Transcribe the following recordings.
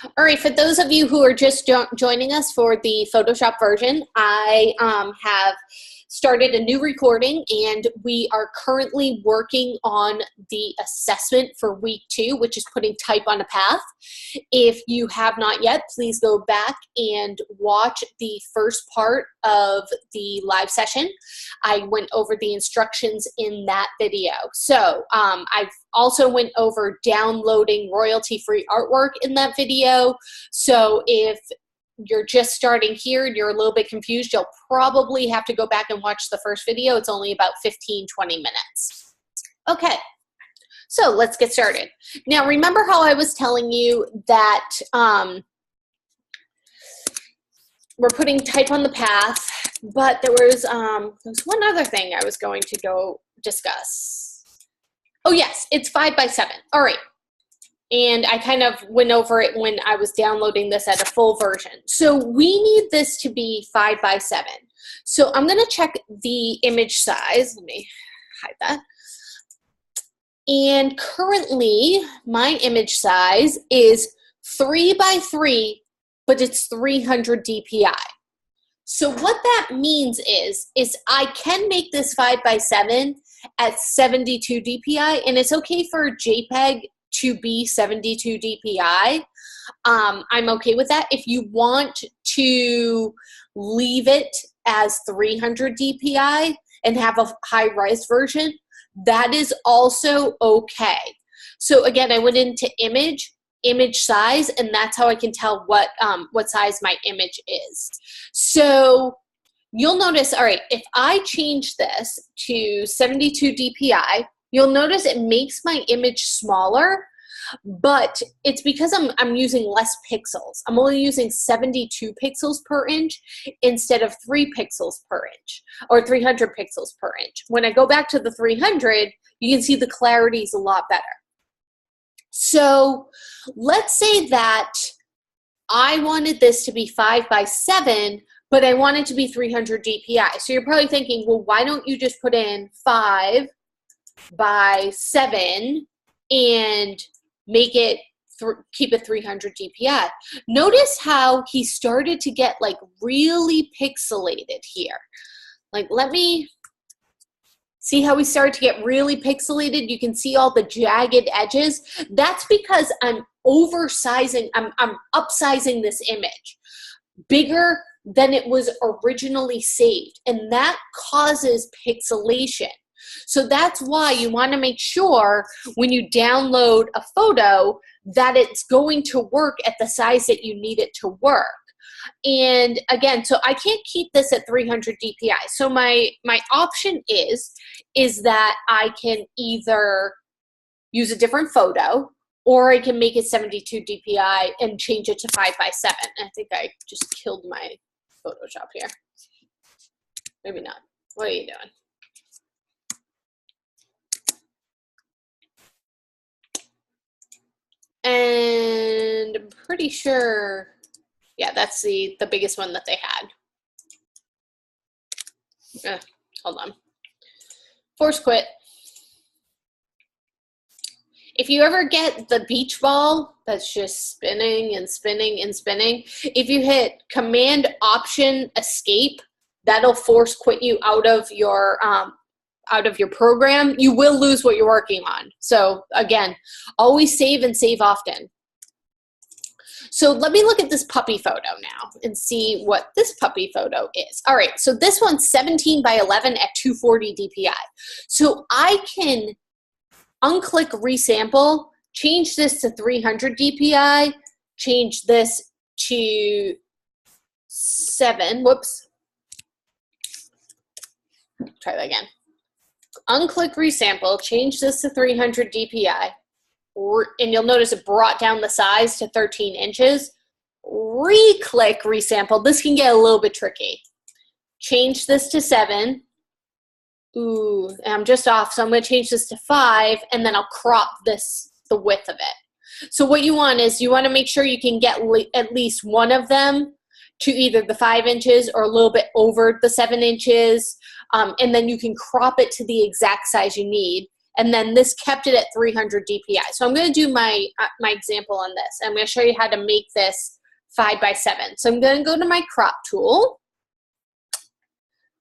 All right, for those of you who are just joining us for the Photoshop version, I have started a new recording, and we are currently working on the assessment for week 2, which is putting type on a path. If you have not yet, please go back and watch the first part of the live session. I went over the instructions in that video. So I've also went over downloading royalty-free artwork in that video. So if you're just starting here and you're a little bit confused, you'll probably have to go back and watch the first video. It's only about 15-20 minutes. Okay, so let's get started. Now remember how I was telling you that we're putting type on the path, but there was one other thing I was going to go discuss. Oh yes, it's 5 by 7. All right. And I kind of went over it when I was downloading this at a full version. So we need this to be 5 by 7. So I'm going to check the image size. Let me hide that. And currently my image size is 3 by 3, but it's 300 DPI. So what that means is I can make this 5 by 7 at 72 DPI, and it's okay for JPEG to be 72 DPI. I'm okay with that. If you want to leave it as 300 DPI and have a high-res version, that is also okay. So again, I went into image size, and that's how I can tell what size my image is. So you'll notice, all right, if I change this to 72 DPI, you'll notice it makes my image smaller, but it's because I'm using less pixels. I'm only using 72 pixels per inch instead of 3 pixels per inch, or 300 pixels per inch. When I go back to the 300, you can see the clarity is a lot better. So let's say that I wanted this to be 5 by 7, but I want it to be 300 DPI. So you're probably thinking, well, why don't you just put in 5 by 7 and make it, keep it 300 DPI. Notice how he started to get like really pixelated here. Like, let me see how we started to get really pixelated. You can see all the jagged edges. That's because I'm oversizing, I'm upsizing this image bigger than it was originally saved, and that causes pixelation. So that's why you want to make sure when you download a photo that it's going to work at the size that you need it to work. And again, so I can't keep this at 300 DPI. So my option is that I can either use a different photo, or I can make it 72 DPI and change it to 5 by 7. I think I just killed my Photoshop here. Maybe not. What are you doing? And I'm pretty sure, yeah, that's the biggest one that they had. Hold on. Force quit. If you ever get the beach ball that's just spinning and spinning and spinning, if you hit Command Option Escape, that'll force quit you out of your program. You will lose what you're working on. So again, always save and save often. So let me look at this puppy photo now and see what this puppy photo is. All right, so this one's 17 by 11 at 240 DPI. So I can unclick resample, change this to 300 DPI, change this to 7, whoops. Try that again. Unclick resample, change this to 300 DPI, and you'll notice it brought down the size to 13 inches. Re-click resample. This can get a little bit tricky. Change this to 7. Ooh, I'm just off, so I'm going to change this to 5, and then I'll crop this, the width of it. So what you want is you want to make sure you can get at least one of them to either the 5 inches or a little bit over the 7 inches, and then you can crop it to the exact size you need. and then this kept it at 300 DPI. So I'm going to do my example on this. I'm going to show you how to make this 5 by 7. So I'm going to go to my crop tool,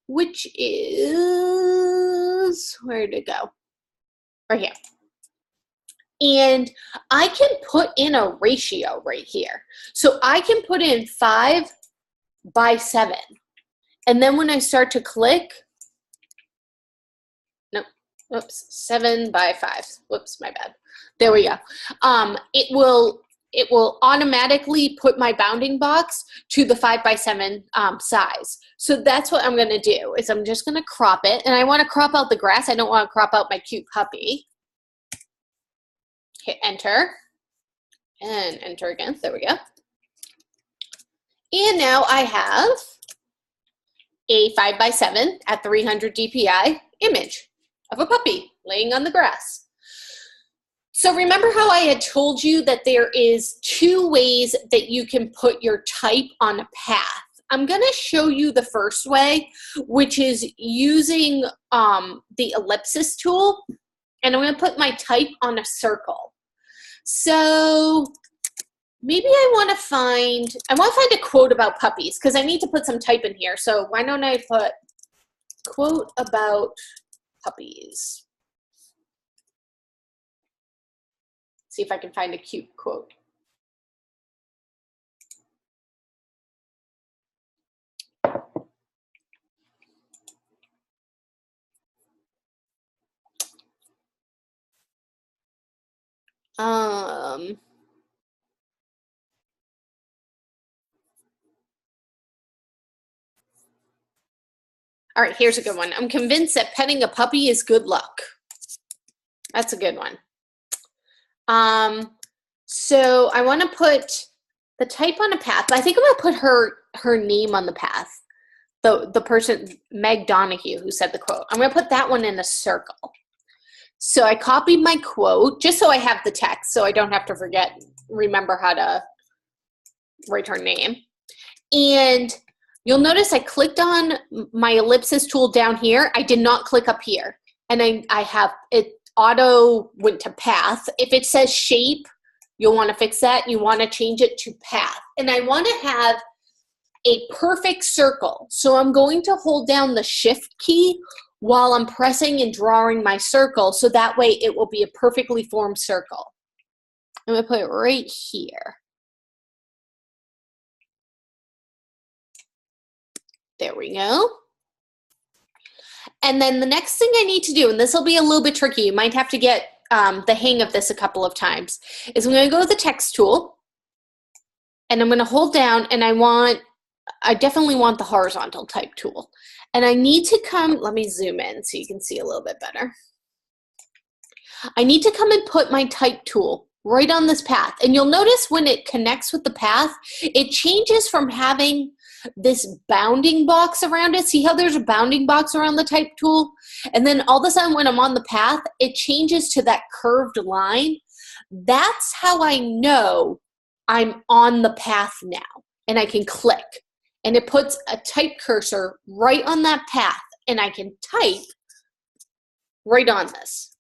which is, where did it go? Right here. And I can put in a ratio right here. So I can put in 5 by 7. And then when I start to click, nope, whoops, 7 by 5. Whoops, my bad. There we go. It will automatically put my bounding box to the 5 by 7 size. So that's what I'm gonna do, is I'm just gonna crop it. And I wanna crop out the grass. I don't wanna crop out my cute puppy. Hit enter, and enter again, there we go. And now I have a 5 by 7 at 300 DPI image of a puppy laying on the grass. So remember how I had told you that there is 2 ways that you can put your type on a path. I'm gonna show you the first way, which is using the ellipsis tool, and I'm gonna put my type on a circle. So maybe I want to find a quote about puppies, because I need to put some type in here. So why don't I put quote about puppies? See if I can find a cute quote. All right, here's a good one. I'm convinced that petting a puppy is good luck. That's a good one. So I want to put the type on a path, but I think I'm going to put her name on the path. The person, Meg Donahue, who said the quote. I'm going to put that one in a circle. So I copied my quote just so I have the text, so I don't have to remember how to write her name. And you'll notice I clicked on my ellipsis tool down here. I did not click up here. And I have it auto went to path. If it says shape, you'll want to fix that. You want to change it to path. And I want to have a perfect circle. So I'm going to hold down the shift key while I'm pressing and drawing my circle, so that way it will be a perfectly formed circle. I'm going to put it right here. There we go. And then the next thing I need to do, and this will be a little bit tricky, you might have to get the hang of this a couple of times, is I'm going to go to the text tool, and I'm going to hold down, and I definitely want the horizontal type tool. And I need to come, let me zoom in so you can see a little bit better. I need to come and put my type tool right on this path. And you'll notice when it connects with the path, it changes from having this bounding box around it. See how there's a bounding box around the type tool? And then all of a sudden when I'm on the path, it changes to that curved line. That's how I know I'm on the path now. And I can click. And it puts a type cursor right on that path, and I can type right on this.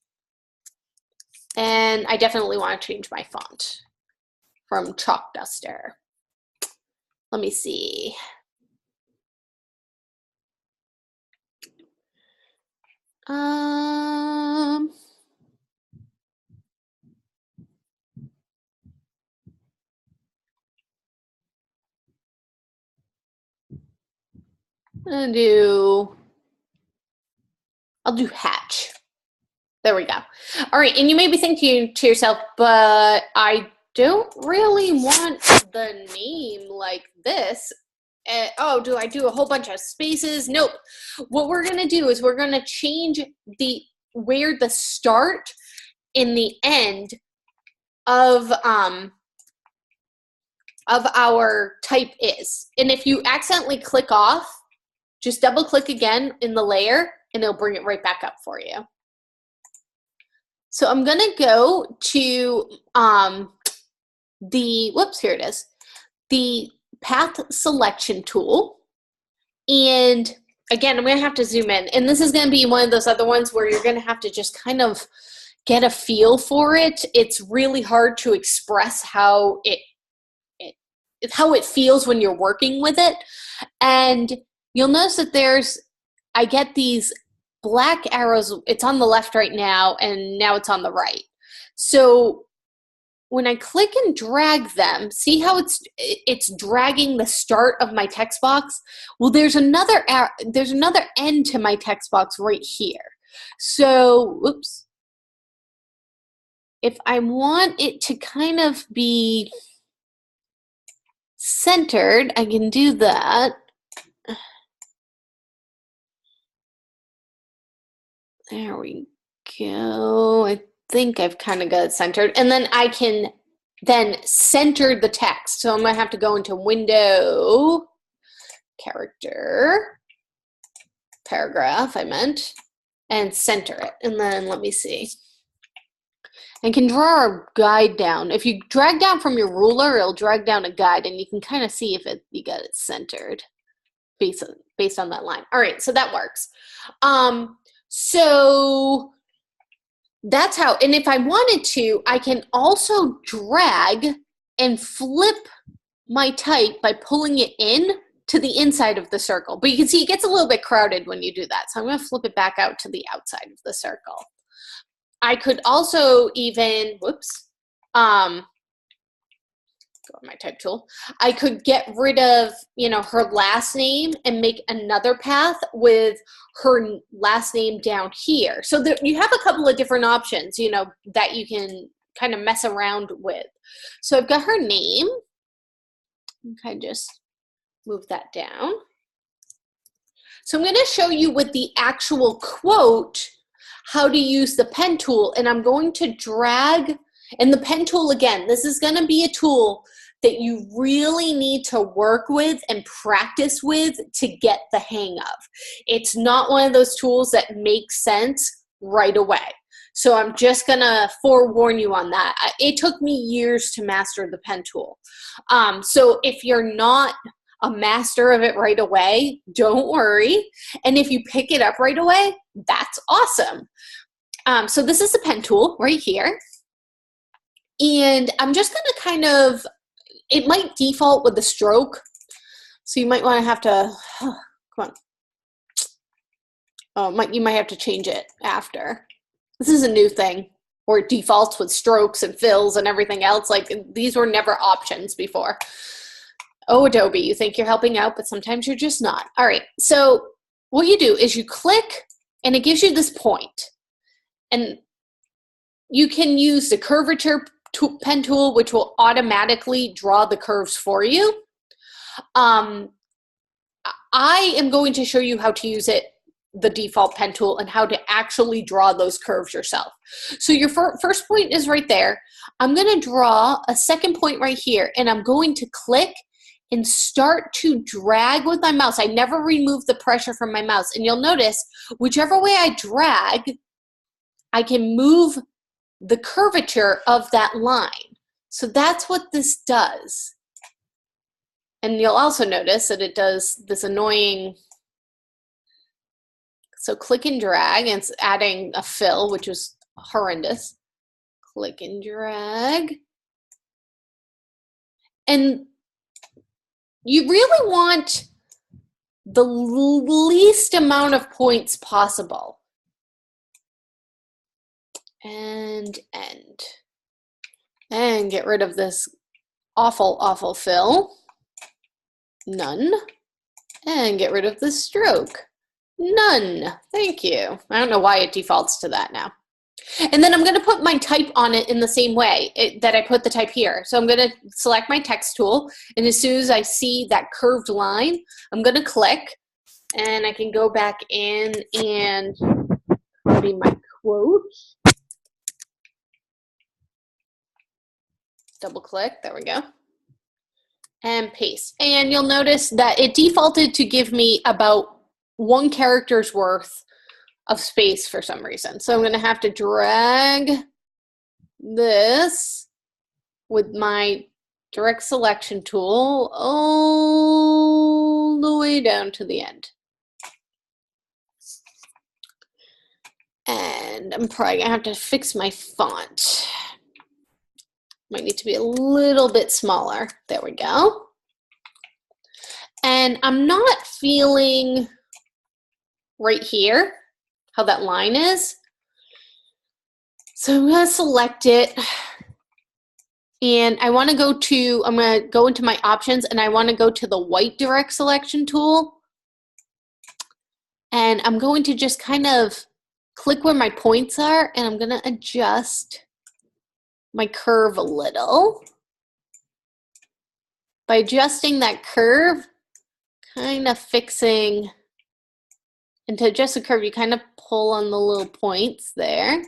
And I definitely want to change my font from Chalk Duster. Let me see. I'll do hatch. There we go. All right, and you may be thinking to yourself, but I don't really want the name like this. Oh, do I do a whole bunch of spaces? Nope. What we're gonna do is we're gonna change where the start and the end of our type is. And if you accidentally click off, just double click again in the layer and it'll bring it right back up for you. So I'm gonna go to here it is, the path selection tool. And again, I'm going to have to zoom in. And this is going to be one of those other ones where you're going to have to just kind of get a feel for it. It's really hard to express how it feels when you're working with it. And you'll notice that I get these black arrows. It's on the left right now, and now it's on the right. So when I click and drag them, see how it's dragging the start of my text box? Well, there's another end to my text box right here. So, oops. If I want it to kind of be centered, I can do that. There we go. I think I've kind of got it centered. And then I can then center the text. So I'm going to have to go into Window, Character, Paragraph, and center it. And then let me see. I can draw a guide down. If you drag down from your ruler, it'll drag down a guide, and you can kind of see if you got it centered based on that line. All right, so that works. So that's how, and if I wanted to, I can also drag and flip my type by pulling it in to the inside of the circle. But you can see it gets a little bit crowded when you do that. So I'm going to flip it back out to the outside of the circle. I could also even, go on my type tool. I could get rid of, her last name and make another path with her last name down here. So you have a couple of different options, that you can kind of mess around with. So I've got her name. Okay, just move that down. So I'm going to show you with the actual quote how to use the pen tool, and I'm going to drag, and the pen tool, again, this is going to be a tool that you really need to work with and practice with to get the hang of. It's not one of those tools that makes sense right away. So I'm just going to forewarn you on that. It took me years to master the pen tool. So if you're not a master of it right away, don't worry. And if you pick it up right away, that's awesome. So this is the pen tool right here. And I'm just going to kind of, it might default with the stroke. So you might want to have to, come on. You might have to change it after. This is a new thing, or it defaults with strokes and fills and everything else. Like, these were never options before. Oh, Adobe, you think you're helping out, but sometimes you're just not. All right, so what you do is you click, and it gives you this point. And you can use the curvature pen tool, which will automatically draw the curves for you. I am going to show you how to use it, the default pen tool, and how to actually draw those curves yourself. So your first point is right there. I'm going to draw a second point right here, and I'm going to click and start to drag with my mouse. I never remove the pressure from my mouse. And you'll notice, whichever way I drag, I can move the curvature of that line. So that's what this does. And you'll also notice that it does this annoying, so click and drag, and it's adding a fill, which is horrendous. Click and drag. And you really want the least amount of points possible. And end. And get rid of this awful, awful fill. None. And get rid of the stroke. None. Thank you. I don't know why it defaults to that now. And then I'm going to put my type on it in the same way that I put the type here. So I'm going to select my text tool, and as soon as I see that curved line, I'm going to click, and I can go back in and copy my quote. Double click, there we go. And paste. And you'll notice that it defaulted to give me about 1 character's worth of space for some reason. So I'm going to have to drag this with my direct selection tool all the way down to the end. And I'm probably gonna have to fix my font. Might need to be a little bit smaller. There we go. And I'm not feeling right here how that line is. So I'm gonna select it. And I wanna go to, I'm gonna go into my options and I wanna go to the white direct selection tool. And I'm going to just kind of click where my points are and I'm gonna adjust my curve a little. By adjusting that curve, kind of fixing, and to adjust the curve, you kind of pull on the little points there.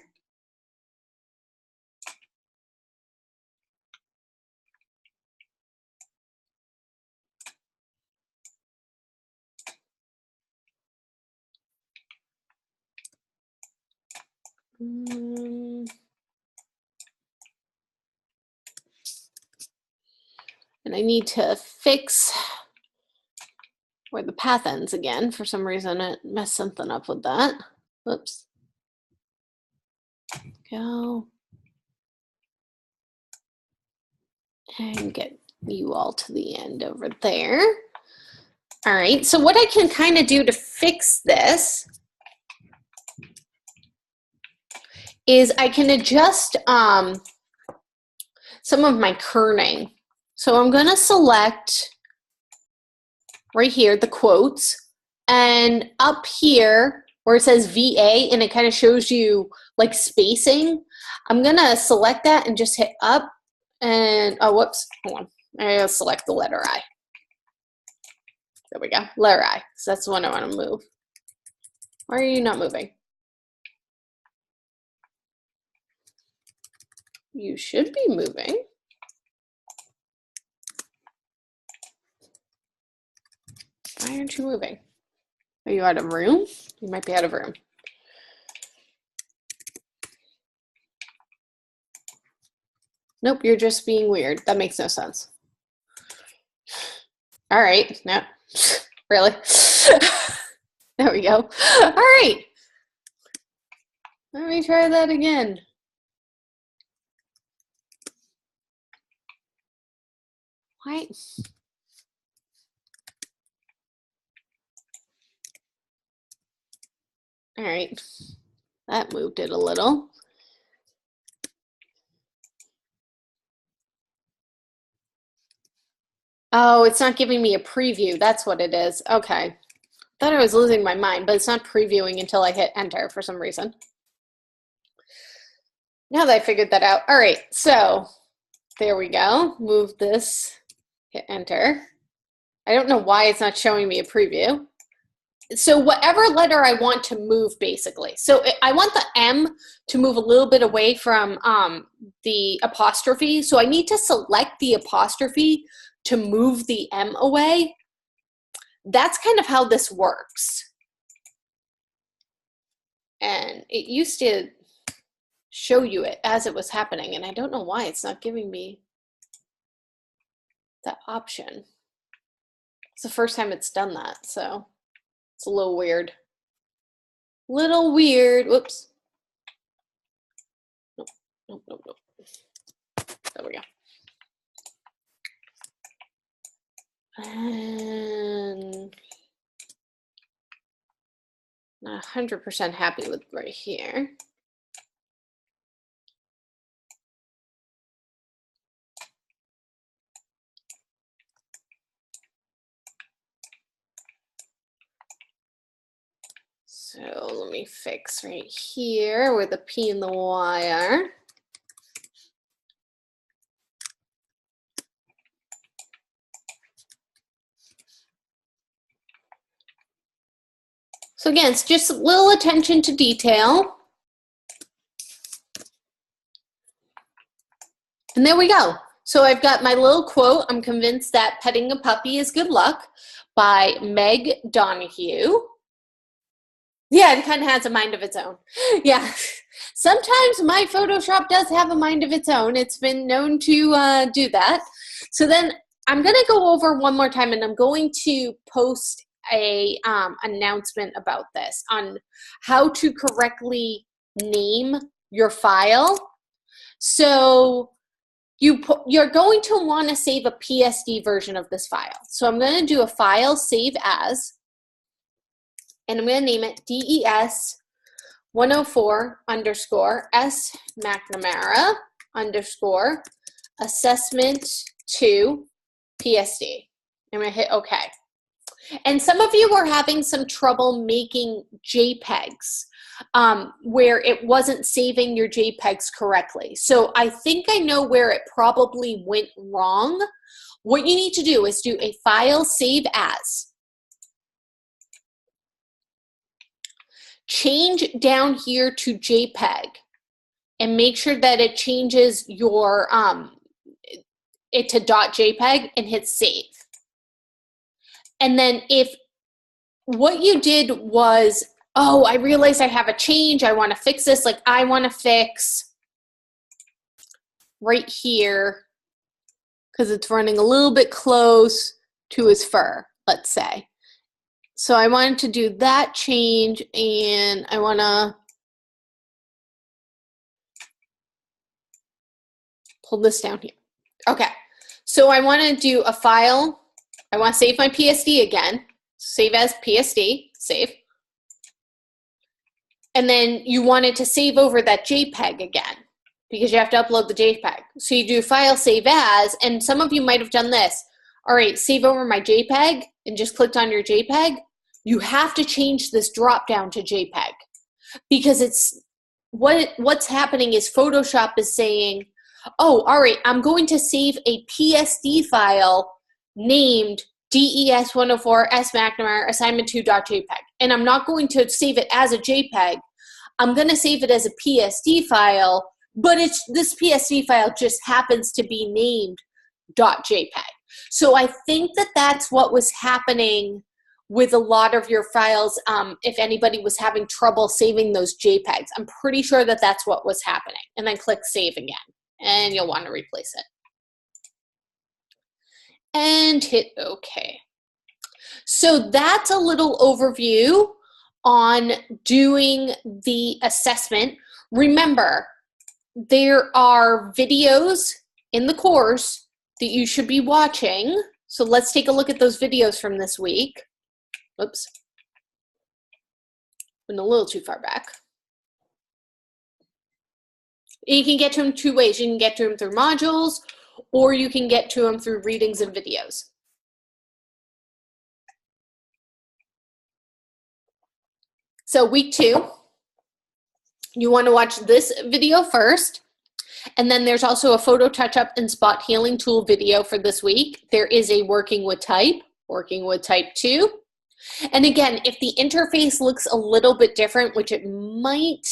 And I need to fix where the path ends again. For some reason, it messed something up with that. Whoops. Go. And get you all to the end over there. All right, so what I can kind of do to fix this is I can adjust some of my kerning. So I'm gonna select right here, the quotes, and up here where it says VA and it kind of shows you like spacing, I'm gonna select that and just hit up and, oh, whoops, hold on. I gotta select the letter I. There we go, letter I, so that's the one I wanna move. Why are you not moving? You should be moving. Why aren't you moving? Are you out of room? You might be out of room. Nope, you're just being weird. That makes no sense. All right, no, really? There we go. All right. Let me try that again. Why? All right, that moved it a little. Oh, it's not giving me a preview. That's what it is. Okay. Thought I was losing my mind, but it's not previewing until I hit enter for some reason. Now that I figured that out. All right, so there we go. Move this, hit enter. I don't know why it's not showing me a preview. So whatever letter I want to move, basically. So I want the M to move a little bit away from the apostrophe. So I need to select the apostrophe to move the M away. That's kind of how this works. And it used to show you it as it was happening, and I don't know why it's not giving me that option. It's the first time it's done that, so it's a little weird. Little weird. Whoops. Nope, nope, nope, nope. There we go. And not 100% happy with right here. So let me fix right here where the P and the Y are. So again, it's just a little attention to detail. And there we go. So I've got my little quote, I'm convinced that petting a puppy is good luck, by Meg Donahue. Yeah, it kind of has a mind of its own. Yeah, sometimes my Photoshop does have a mind of its own. It's been known to do that. So then I'm going to go over one more time, and I'm going to post a announcement about this on how to correctly name your file. So you're going to want to save a PSD version of this file. So I'm going to do a file save as, and I'm going to name it DES 104 underscore S McNamara underscore assessment 2 PSD. I'm going to hit OK. And some of you were having some trouble making JPEGs where it wasn't saving your JPEGs correctly. So I think I know where it probably went wrong. What you need to do is do a file save as. Change down here to JPEG and make sure that it changes your it to .jpeg and hit save. And then if what you did was, oh, I realized I have a change, I want to fix this, like I want to fix right here because it's running a little bit close to his fur, let's say. So I wanted to do that change, and I want to pull this down here. Okay, so I want to do a file. I want to save my PSD again. Save as PSD, save. And then you wanted to save over that JPEG again because you have to upload the JPEG. So you do file save as, and some of you might have done this. All right, save over my JPEG, and just clicked on your JPEG. You have to change this drop down to JPEG because it's what's happening is Photoshop is saying, oh, all right, I'm going to save a PSD file named DES104 S McNamara assignment 2.jpg, and I'm not going to save it as a JPEG. I'm going to save it as a PSD file, but this PSD file just happens to be named .jpg. So I think that that's what was happening with a lot of your files. If anybody was having trouble saving those JPEGs, I'm pretty sure that that's what was happening. And then click save again, and you'll want to replace it. And hit OK. So that's a little overview on doing the assessment. Remember, there are videos in the course that you should be watching. So let's take a look at those videos from this week. Oops, went a little too far back. You can get to them two ways. You can get to them through modules, or you can get to them through readings and videos. So week 2, you want to watch this video first, and then there's also a photo touch-up and spot healing tool video for this week. There is a working with type 2. And again, if the interface looks a little bit different, which it might,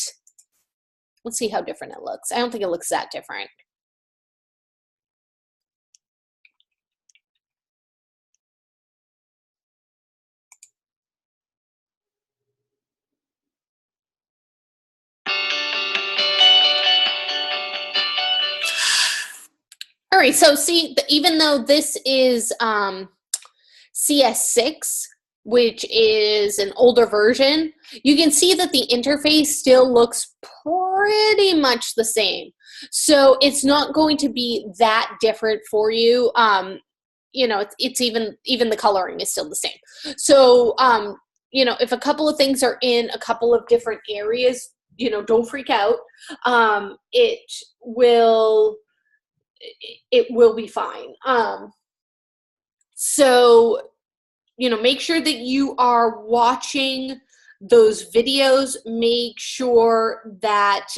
let's see how different it looks. I don't think it looks that different. All right, so see, even though this is CS6, which is an older version, you can see that the interface still looks pretty much the same. So it's not going to be that different for you. You know, it's even the coloring is still the same. So, you know, if a couple of things are in a couple of different areas, you know, don't freak out. It will be fine. So, you know, make sure that you are watching those videos. Make sure that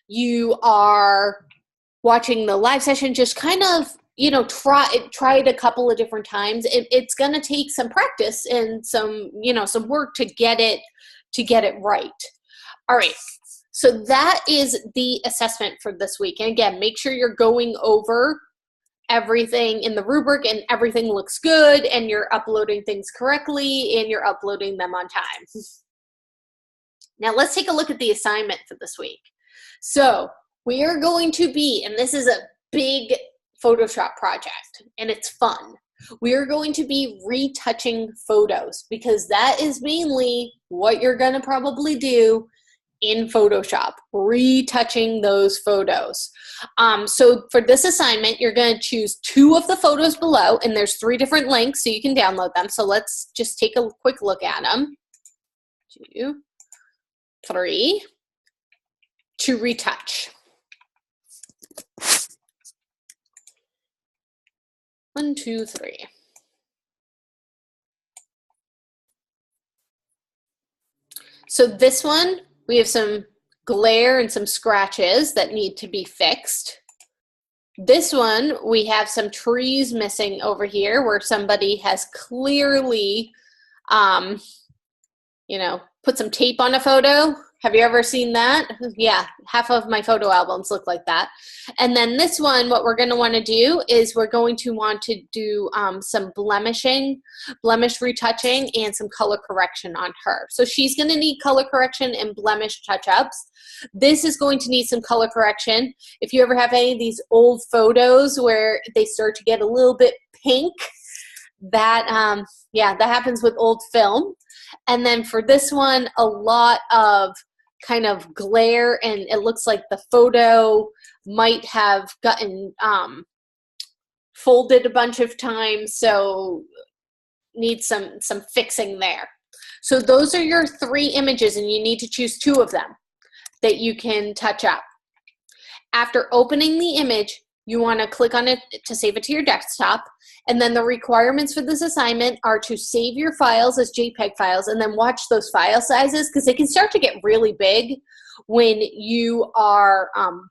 you are watching the live session. Just kind of, you know, try it a couple of different times. It's going to take some practice and some, you know, some work to get it right. All right. So that is the assessment for this week. And again, make sure you're going over everything in the rubric and everything looks good and you're uploading things correctly and you're uploading them on time. Now let's take a look at the assignment for this week. So we are going to be, and this is a big Photoshop project and it's fun. We are going to be retouching photos because that is mainly what you're going to probably do in Photoshop, retouching those photos. So for this assignment, you're going to choose 2 of the photos below, and there's 3 different links so you can download them. So let's just take a quick look at them. 2, 3, to retouch. 1, 2, 3. So this one, we have some glare and some scratches that need to be fixed. This one, we have some trees missing over here where somebody has clearly, you know, put some tape on a photo. Have you ever seen that? Yeah, half of my photo albums look like that. And then this one, what we're gonna wanna do is we're going to want to do some blemish retouching, and some color correction on her. So she's gonna need color correction and blemish touch-ups. This is going to need some color correction. If you ever have any of these old photos where they start to get a little bit pink, that, yeah, that happens with old film. And then for this one, a lot of kind of glare, and it looks like the photo might have gotten folded a bunch of times, so needs some fixing there. So those are your 3 images, and you need to choose 2 of them that you can touch up. After opening the image, you want to click on it to save it to your desktop. And then the requirements for this assignment are to save your files as JPEG files, and then watch those file sizes, because they can start to get really big when you are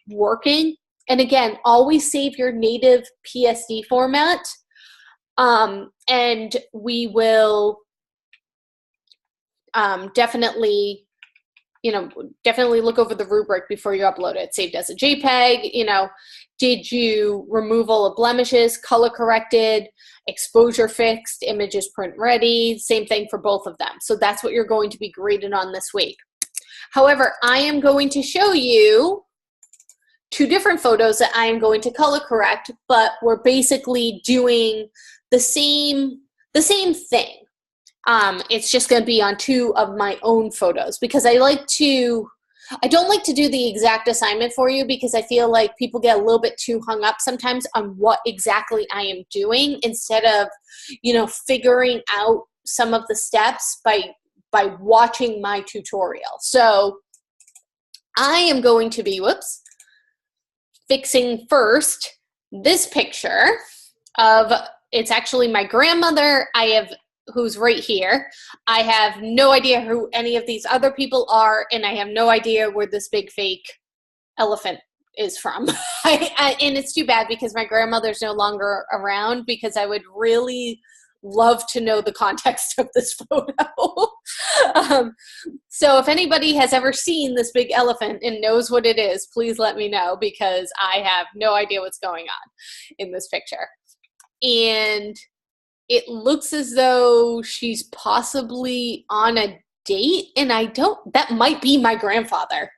working. And again, always save your native PSD format. And we will definitely, you know, definitely look over the rubric before you upload it. Saved as a JPEG, you know, did you remove all the blemishes, color corrected, exposure fixed, images print ready, same thing for both of them. So that's what you're going to be graded on this week. However, I am going to show you 2 different photos that I am going to color correct, but we're basically doing the same thing. It's just going to be on 2 of my own photos, because I don't like to do the exact assignment for you, because I feel like people get a little bit too hung up sometimes on what exactly I am doing, instead of, you know, figuring out some of the steps by watching my tutorial. So I am going to be, fixing first this picture of, it's actually my grandmother. Who's right here. I have no idea who any of these other people are, and I have no idea where this big fake elephant is from. And it's too bad, because my grandmother's no longer around, because I would really love to know the context of this photo. So if anybody has ever seen this big elephant and knows what it is, please let me know, because I have no idea what's going on in this picture. And it looks as though she's possibly on a date, and that might be my grandfather.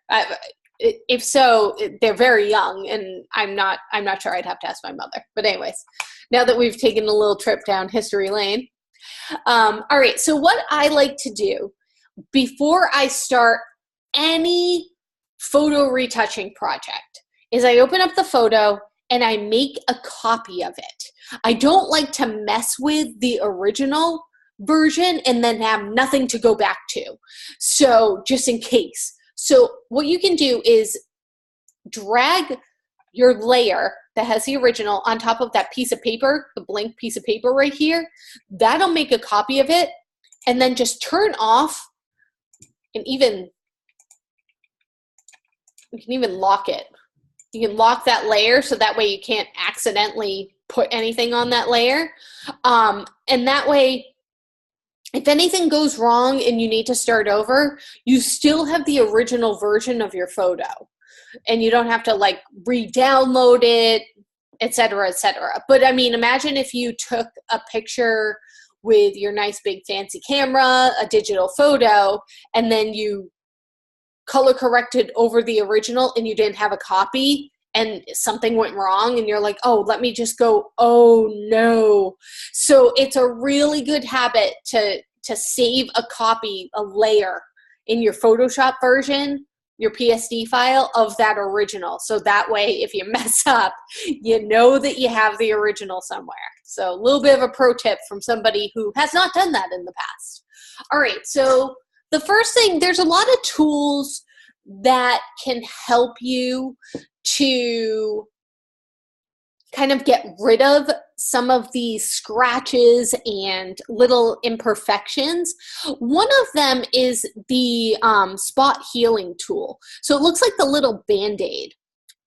If so, they're very young, and I'm not sure. I'd have to ask my mother. But anyways, now that we've taken a little trip down history lane. All right, so what I like to do before I start any photo retouching project is I open up the photo and I make a copy of it. I don't like to mess with the original version and then have nothing to go back to. So just in case. So what you can do is drag your layer that has the original on top of that piece of paper, the blank piece of paper right here. That'll make a copy of it, and then just turn off, and you can even lock it. You can lock that layer so that way you can't accidentally put anything on that layer. And that way, if anything goes wrong and you need to start over, you still have the original version of your photo. And you don't have to like re-download it, et cetera, et cetera. But I mean, imagine if you took a picture with your nice big fancy camera, a digital photo, and then you color corrected over the original and you didn't have a copy and something went wrong and you're like, oh, let me just go, oh no. So it's a really good habit to save a copy, a layer in your Photoshop version your PSD file of that original. So that way, if you mess up, you know that you have the original somewhere. So a little bit of a pro tip from somebody who has not done that in the past. All right, so the first thing, there's a lot of tools that can help you to kind of get rid of some of these scratches and little imperfections. One of them is the spot healing tool. So it looks like the little Band-Aid.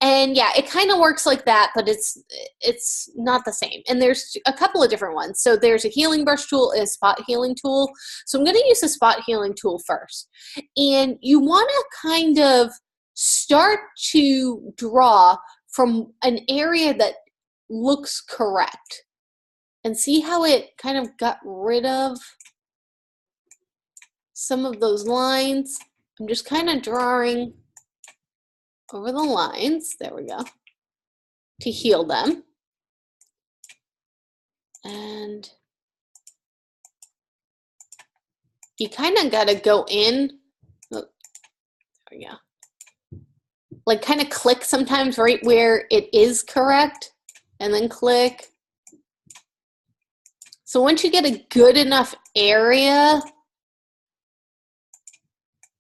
And yeah, it kind of works like that, but it's not the same. And there's a couple of different ones. So there's a healing brush tool, a spot healing tool. So I'm going to use the spot healing tool first. And you want to kind of start to draw from an area that looks correct. And see how it kind of got rid of some of those lines? I'm just kind of drawing over the lines, there we go, to heal them. And you kind of got to go in, oh, there we go, like kind of click sometimes right where it is correct, and then click. So once you get a good enough area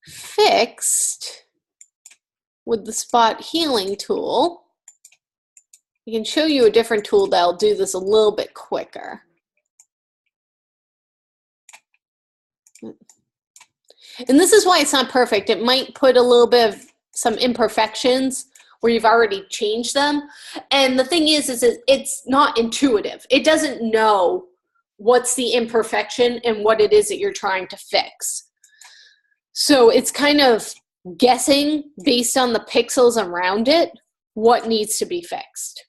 fixed with the spot healing tool, I can show you a different tool that'll do this a little bit quicker. And this is why it's not perfect. It might put a little bit of some imperfections where you've already changed them. And the thing is it's not intuitive. It doesn't know what's the imperfection and what it is that you're trying to fix. So it's kind of guessing based on the pixels around it what needs to be fixed.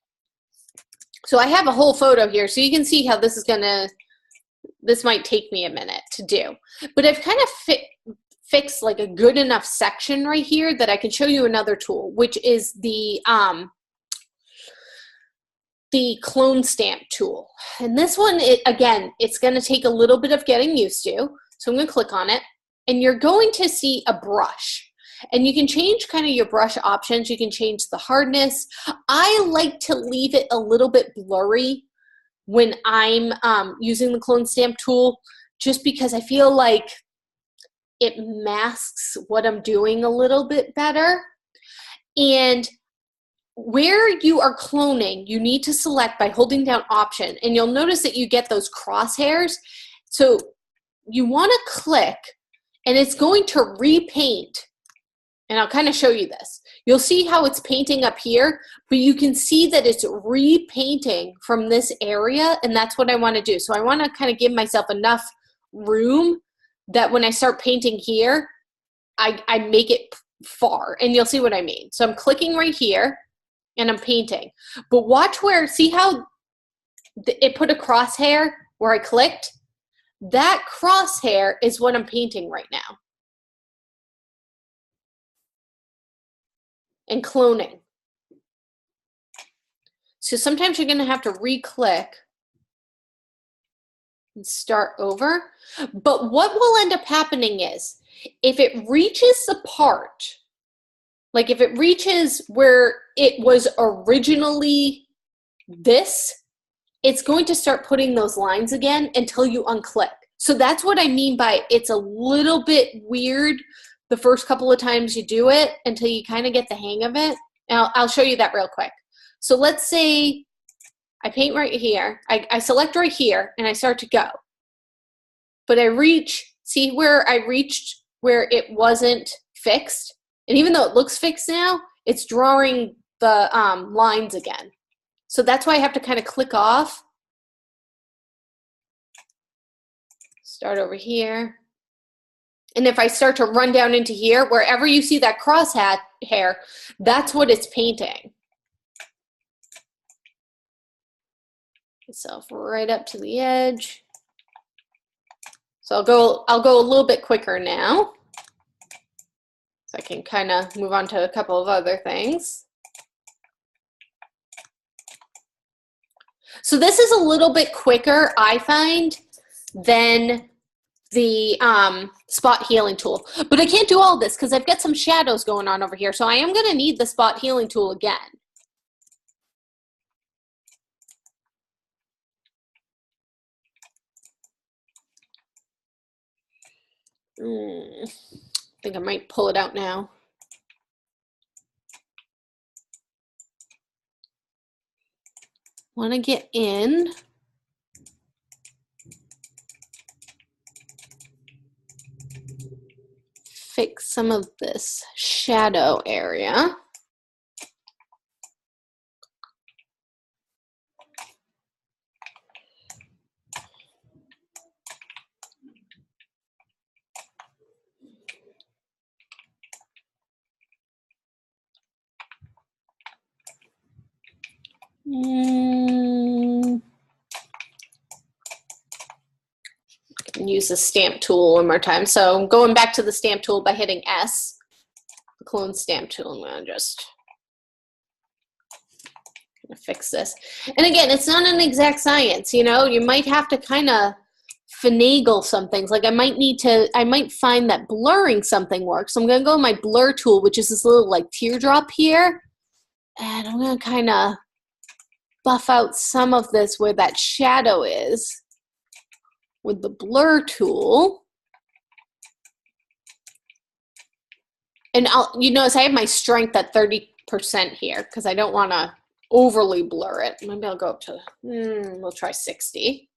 So I have a whole photo here, so you can see how this is this might take me a minute to do. But I've kind of fixed like a good enough section right here that I can show you another tool, which is the clone stamp tool. And this one, again, it's going to take a little bit of getting used to. So I'm going to click on it, and you're going to see a brush. And you can change kind of your brush options. You can change the hardness. I like to leave it a little bit blurry when I'm using the clone stamp tool, just because I feel like it masks what I'm doing a little bit better. And where you are cloning, you need to select by holding down Option, and you'll notice that you get those crosshairs. So you want to click, and it's going to repaint. And I'll kind of show you this. You'll see how it's painting up here, but you can see that it's repainting from this area, and that's what I want to do. So I want to kind of give myself enough room that when I start painting here, I make it far, and you'll see what I mean. So I'm clicking right here, and I'm painting. But watch where, see how it put a crosshair where I clicked? That crosshair is what I'm painting right now. And cloning. So sometimes you're going to have to re-click and start over. But what will end up happening is, if it reaches the part, like if it reaches where it was originally this, it's going to start putting those lines again until you unclick. So that's what I mean by it's a little bit weird the first couple of times you do it until you kind of get the hang of it. And I'll show you that real quick. So let's say I paint right here. I select right here, and I start to go. But I reach, see where I reached where it wasn't fixed? And even though it looks fixed now, it's drawing the lines again. So that's why I have to kind of click off. Start over here. And if I start to run down into here, wherever you see that crosshair, that's what it's painting. Myself right up to the edge. So I'll go a little bit quicker now, so I can kind of move on to a couple of other things. So this is a little bit quicker, I find, than the spot healing tool. But I can't do all this because I've got some shadows going on over here. So I am going to need the spot healing tool again. I think I might pull it out now. Want to get in. Fix some of this shadow area. Use the stamp tool one more time. So going back to the stamp tool by hitting S, the clone stamp tool, I'm gonna just fix this. And again, it's not an exact science, you know, you might have to kind of finagle some things. Like I might find that blurring something works. So I'm gonna go to my blur tool, which is this little like teardrop here. And I'm gonna kind of buff out some of this where that shadow is with the blur tool. And you notice I have my strength at 30% here because I don't want to overly blur it. Maybe I'll go up to, we'll try 60.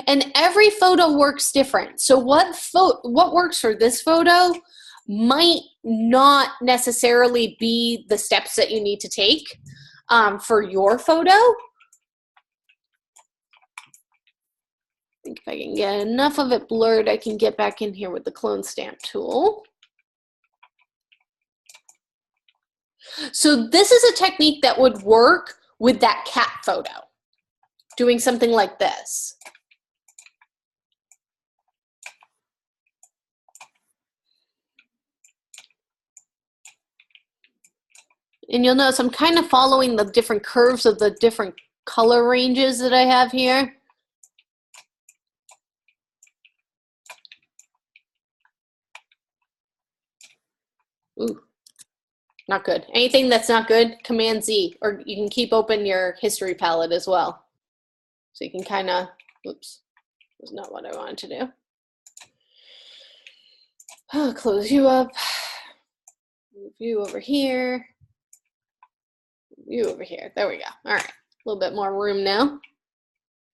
And every photo works different. So what works for this photo might not necessarily be the steps that you need to take for your photo. I think if I can get enough of it blurred, I can get back in here with the clone stamp tool. So this is a technique that would work with that cat photo, doing something like this. And you'll notice I'm kind of following the different curves of the different color ranges that I have here. Ooh, not good. Anything that's not good, Command Z, or you can keep open your history palette as well. So you can kind of, oops, that's not what I wanted to do. I'll close you up, move you over here, you over here. There we go. All right, a little bit more room now.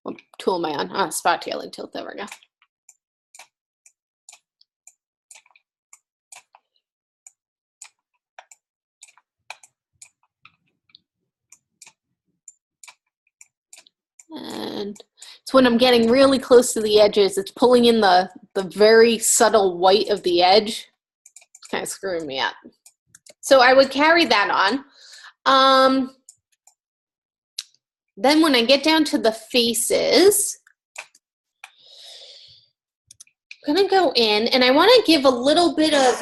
What tool am I on? Spot healing tool. There we go. And it's when I'm getting really close to the edges, it's pulling in the very subtle white of the edge. It's kind of screwing me up. So I would carry that on. Then when I get down to the faces, I'm gonna go in and I want to give a little bit of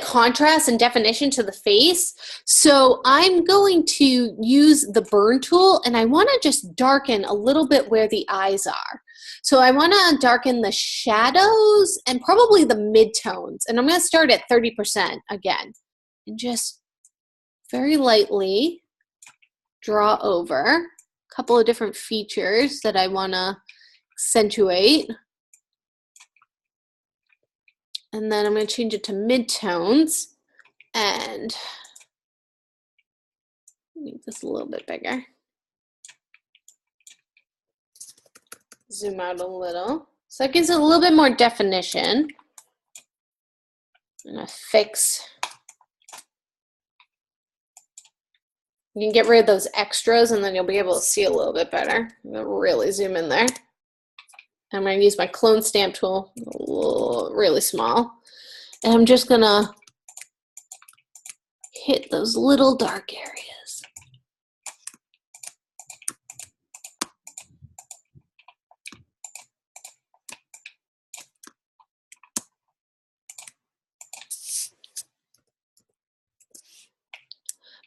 contrast and definition to the face. So I'm going to use the burn tool and I want to just darken a little bit where the eyes are. So I want to darken the shadows and probably the midtones. And I'm going to start at 30% again and just very lightly draw over a couple of different features that I want to accentuate. And then I'm going to change it to midtones and make this a little bit bigger. Zoom out a little. So that gives it a little bit more definition. I'm going to fix. You can get rid of those extras and then you'll be able to see a little bit better. I'm going to really zoom in there. I'm going to use my clone stamp tool, really small. And I'm just going to hit those little dark areas.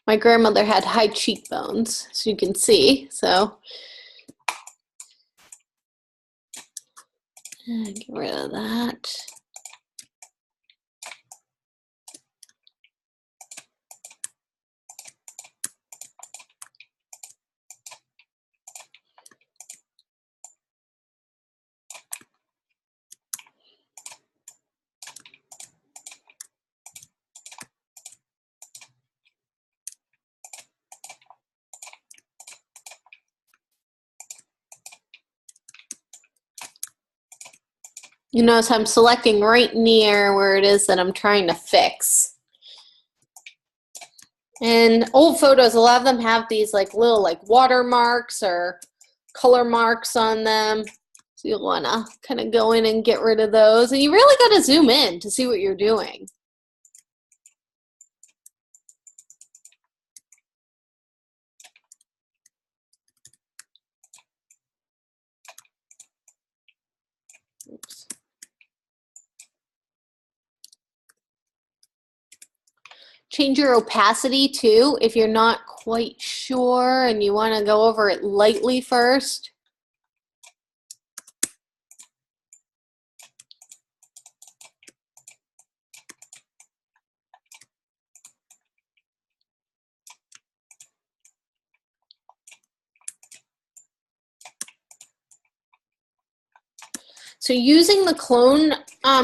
My grandmother had high cheekbones, so you can see. So Get rid of that. You notice I'm selecting right near where it is that I'm trying to fix. And old photos, a lot of them have these like little like watermarks or color marks on them. So you'll want to kind of go in and get rid of those. And you really got to zoom in to see what you're doing. Oops. Change your opacity too if you're not quite sure and you want to go over it lightly first. So using the clone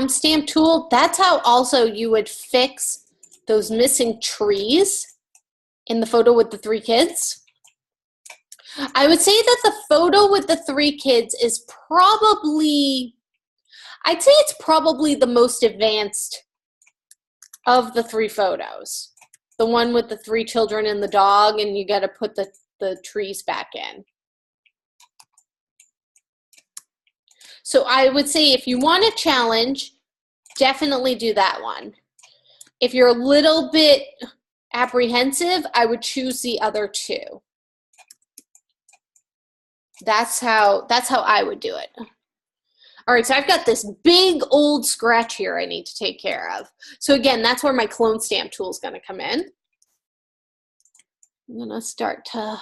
stamp tool, that's how also you would fix those missing trees in the photo with the 3 kids. I would say that the photo with the 3 kids is probably, I'd say it's probably the most advanced of the 3 photos. The one with the 3 children and the dog, and you got to put the trees back in. So I would say if you want a challenge, definitely do that one. If you're a little bit apprehensive, I would choose the other 2. That's how I would do it. All right, so I've got this big old scratch here I need to take care of. So again, that's where my clone stamp tool is going to come in. I'm going to start to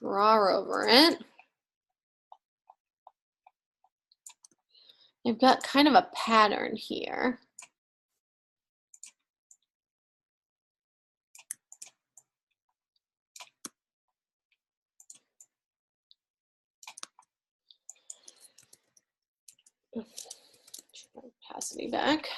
draw over it. I've got kind of a pattern here. Opacity back.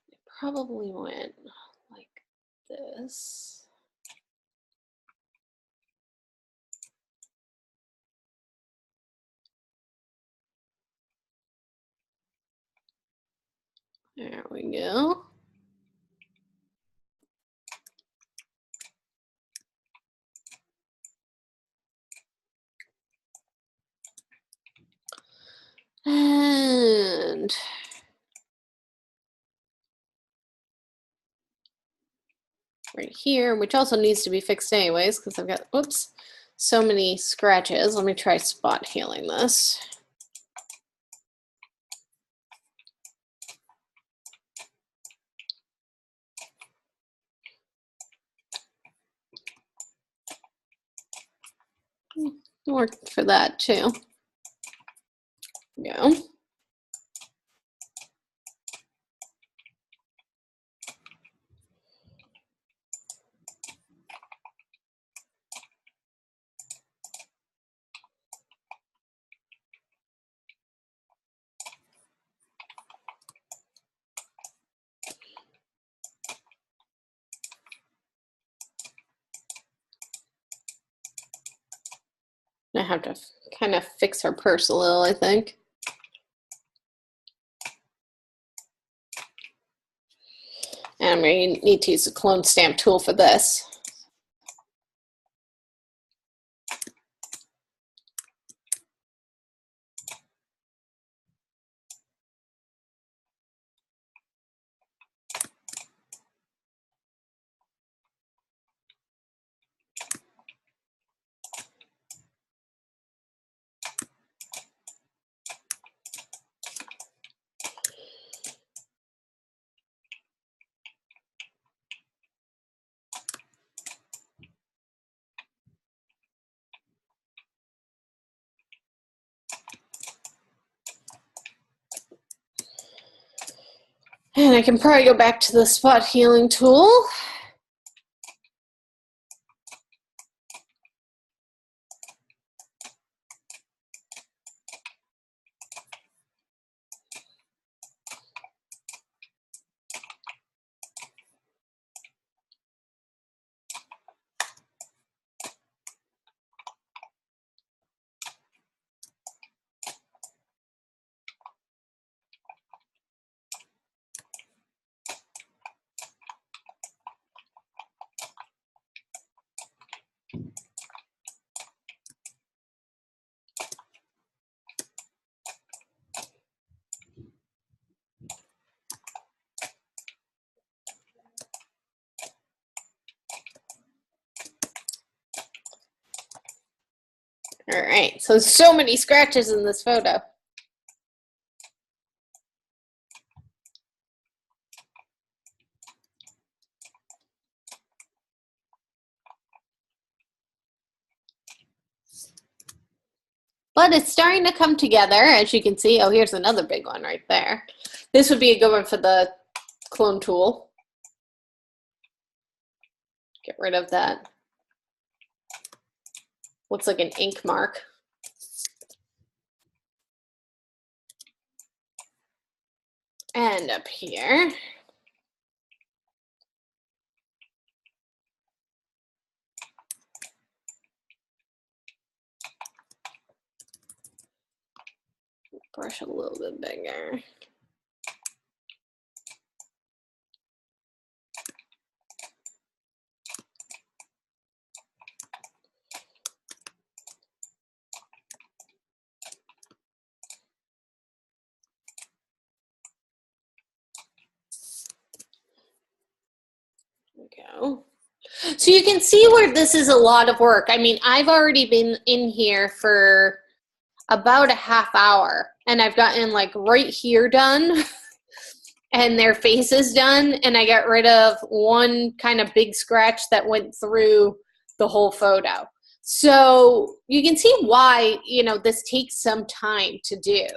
It probably went like this. There we go. And right here, which also needs to be fixed anyways, because I've got, oops, so many scratches. Let me try spot healing this. Worked for that too. Go. I have to kind of fix her purse a little, I think. And I'm going to need to use the clone stamp tool for this. And I can probably go back to the spot healing tool. All right, so many scratches in this photo. But it's starting to come together, as you can see. Oh, here's another big one right there. This would be a good one for the clone tool. Get rid of that. Looks like an ink mark. And up here. Brush a little bit bigger. There we go. So you can see where this is a lot of work. I mean, I've already been in here for about a half hour, and I've gotten like right here done and their faces done, and I got rid of one kind of big scratch that went through the whole photo. So you can see why, you know, this takes some time to do.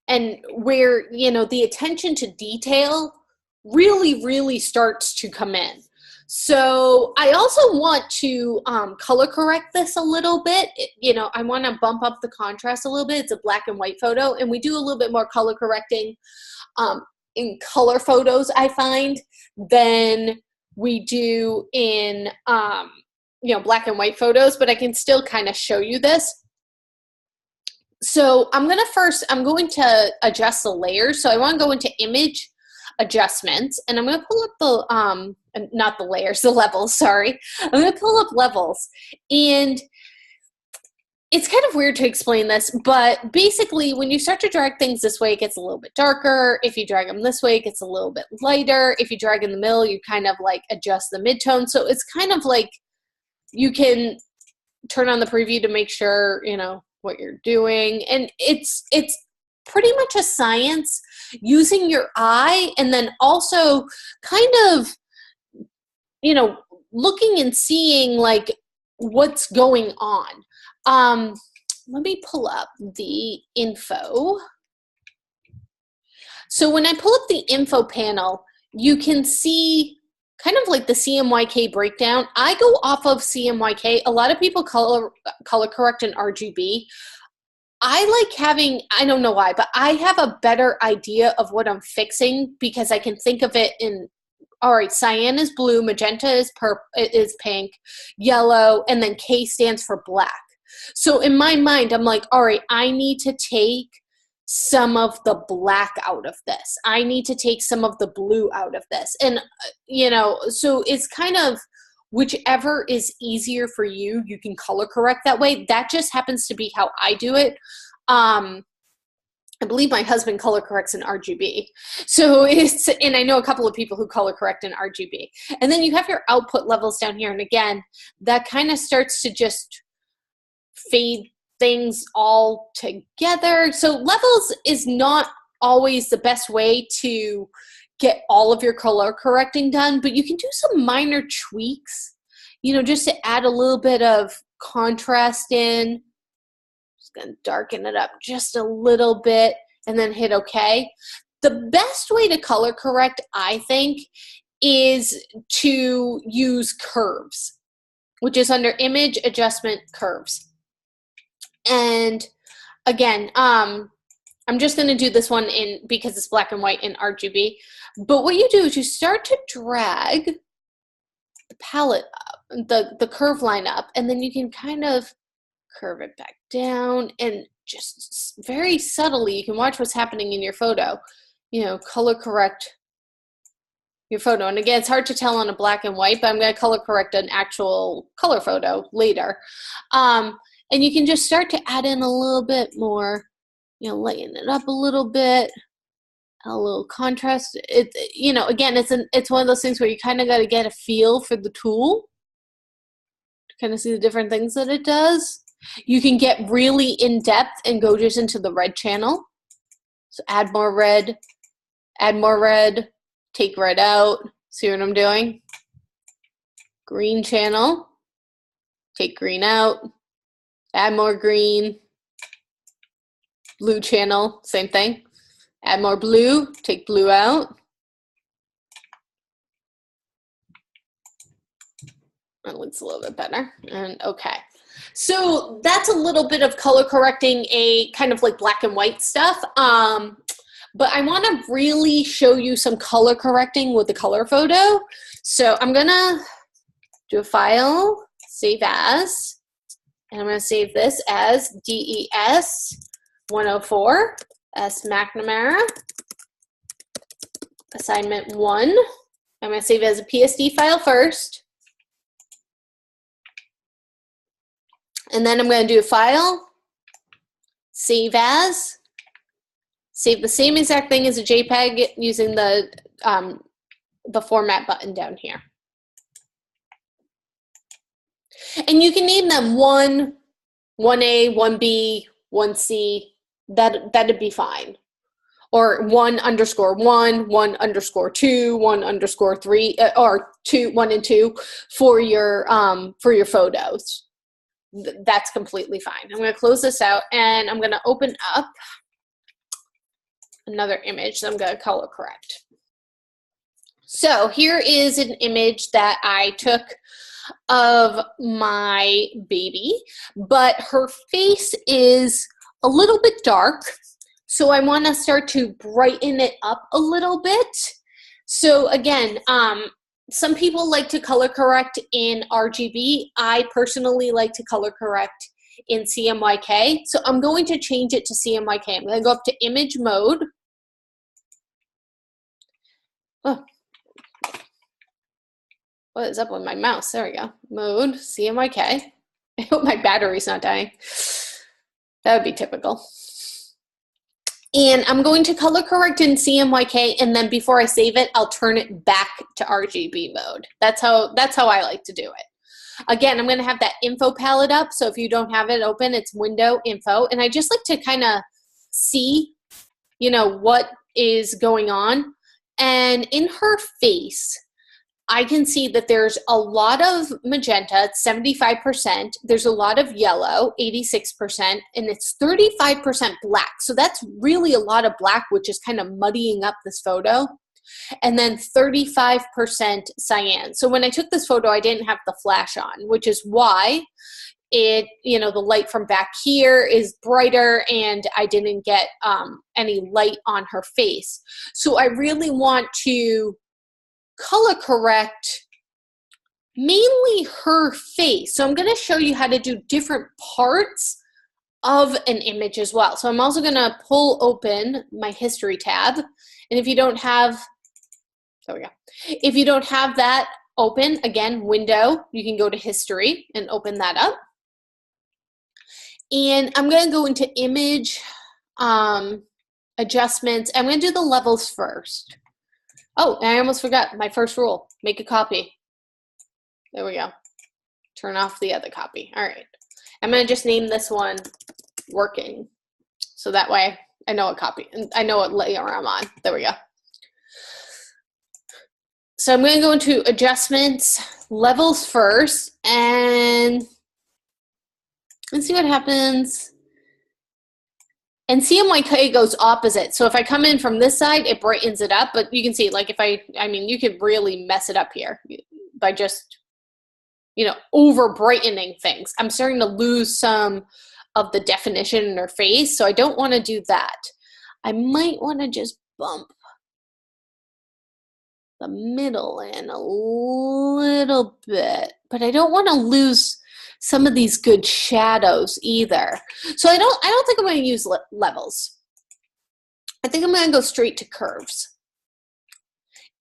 And where, you know, the attention to detail really starts to come in. So I also want to color correct this a little bit. You know, I want to bump up the contrast a little bit. It's a black and white photo, and we do a little bit more color correcting in color photos, I find, than we do in, you know, black and white photos, but I can still kind of show you this. So I'm going to adjust the layers. So I want to go into image adjustments, and I'm going to pull up the, not the layers, the levels, sorry. I'm going to pull up levels, and it's kind of weird to explain this, but basically when you start to drag things this way, it gets a little bit darker. If you drag them this way, it gets a little bit lighter. If you drag in the middle, you kind of like adjust the midtone. So it's kind of like you can turn on the preview to make sure, you know, what you're doing. And it's pretty much a science using your eye, and then also kind of, you know, looking and seeing like what's going on. Let me pull up the info. So when I pull up the info panel, you can see kind of like the CMYK breakdown. I go off of CMYK. A lot of people color correct in RGB. I like having, I don't know why, but I have a better idea of what I'm fixing because I can think of it in, all right, cyan is blue, magenta is pink, yellow, and then K stands for black. So in my mind, I'm like, all right, I need to take some of the black out of this. I need to take some of the blue out of this. And, you know, so it's kind of whichever is easier for you, you can color correct that way. That just happens to be how I do it. I believe my husband color corrects in RGB. So it's, and I know a couple of people who color correct in RGB. And then you have your output levels down here. And again, that kind of starts to just fade things all together. So levels is not always the best way to get all of your color correcting done, but you can do some minor tweaks, you know, just to add a little bit of contrast in. Just gonna darken it up just a little bit. and then hit OK. The best way to color correct, I think, is to use curves, which is under Image Adjustment Curves. And again, I'm just going to do this one in because it's black and white in RGB. But what you do is you start to drag the palette up, the curve line up, and then you can kind of curve it back down, and just very subtly you can watch what's happening in your photo. You know, color correct your photo. And again, it's hard to tell on a black and white, but I'm going to color correct an actual color photo later. And you can just start to add in a little bit more, you know, lighten it up a little bit, a little contrast. It, you know, again, it's one of those things where you kind of got to get a feel for the tool to kind of see the different things that it does. You can get really in depth and go just into the red channel. So add more red, take red out. See what I'm doing? Green channel, take green out, add more green. Blue channel, same thing. Add more blue, take blue out. That looks a little bit better, and okay. So that's a little bit of color correcting a kind of like black and white stuff. But I want to really show you some color correcting with the color photo. So I'm gonna do a file, save as, and I'm gonna save this as DES 104 S McNamara assignment 1. I'm gonna save it as a PSD file first. And then I'm going to do a file, save as, save the same exact thing as a JPEG using the format button down here. And you can name them 1, 1A, 1B, 1C, that'd be fine. Or 1_1, 1_2, 1_3, or 2, 1 and 2 for your photos. That's completely fine. I'm going to close this out, and I'm going to open up another image that I'm going to color correct. So here is an image that I took of my baby, but her face is a little bit dark, so I want to start to brighten it up a little bit. So again, some people like to color correct in RGB. I personally like to color correct in CMYK. So I'm going to change it to CMYK. I'm going to go up to image mode. Oh, what is up with my mouse? There we go. Mode, CMYK. I hope my battery's not dying. That would be typical. And I'm going to color correct in CMYK, and then before I save it, I'll turn it back to RGB mode. That's how I like to do it. Again, I'm going to have that info palette up, so if you don't have it open, it's window info. And I just like to kind of see, you know, what is going on. And in her face, I can see that there's a lot of magenta, it's 75%. There's a lot of yellow, 86%, and it's 35% black. So that's really a lot of black, which is kind of muddying up this photo. And then 35% cyan. So when I took this photo, I didn't have the flash on, which is why it, you know, the light from back here is brighter, and I didn't get any light on her face. So I really want to color correct mainly her face. So I'm going to show you how to do different parts of an image as well. So I'm also going to pull open my history tab. And if you don't have, there we go. If you don't have that open, again, window, you can go to history and open that up. And I'm going to go into image adjustments. I'm going to do the levels first. Oh, I almost forgot my first rule. Make a copy. There we go. Turn off the other copy. All right. I'm going to just name this one working. So that way I know what copy, I know what layer I'm on. There we go. So I'm going to go into adjustments, levels first, and let's see what happens. And see how my K goes opposite. So if I come in from this side, it brightens it up. But you can see, like if I mean, you could really mess it up here by just, you know, over brightening things. I'm starting to lose some of the definition in her face. So I don't want to do that. I might want to just bump the middle in a little bit, but I don't want to lose some of these good shadows either. So I don't think I'm going to use levels. I think I'm going to go straight to curves.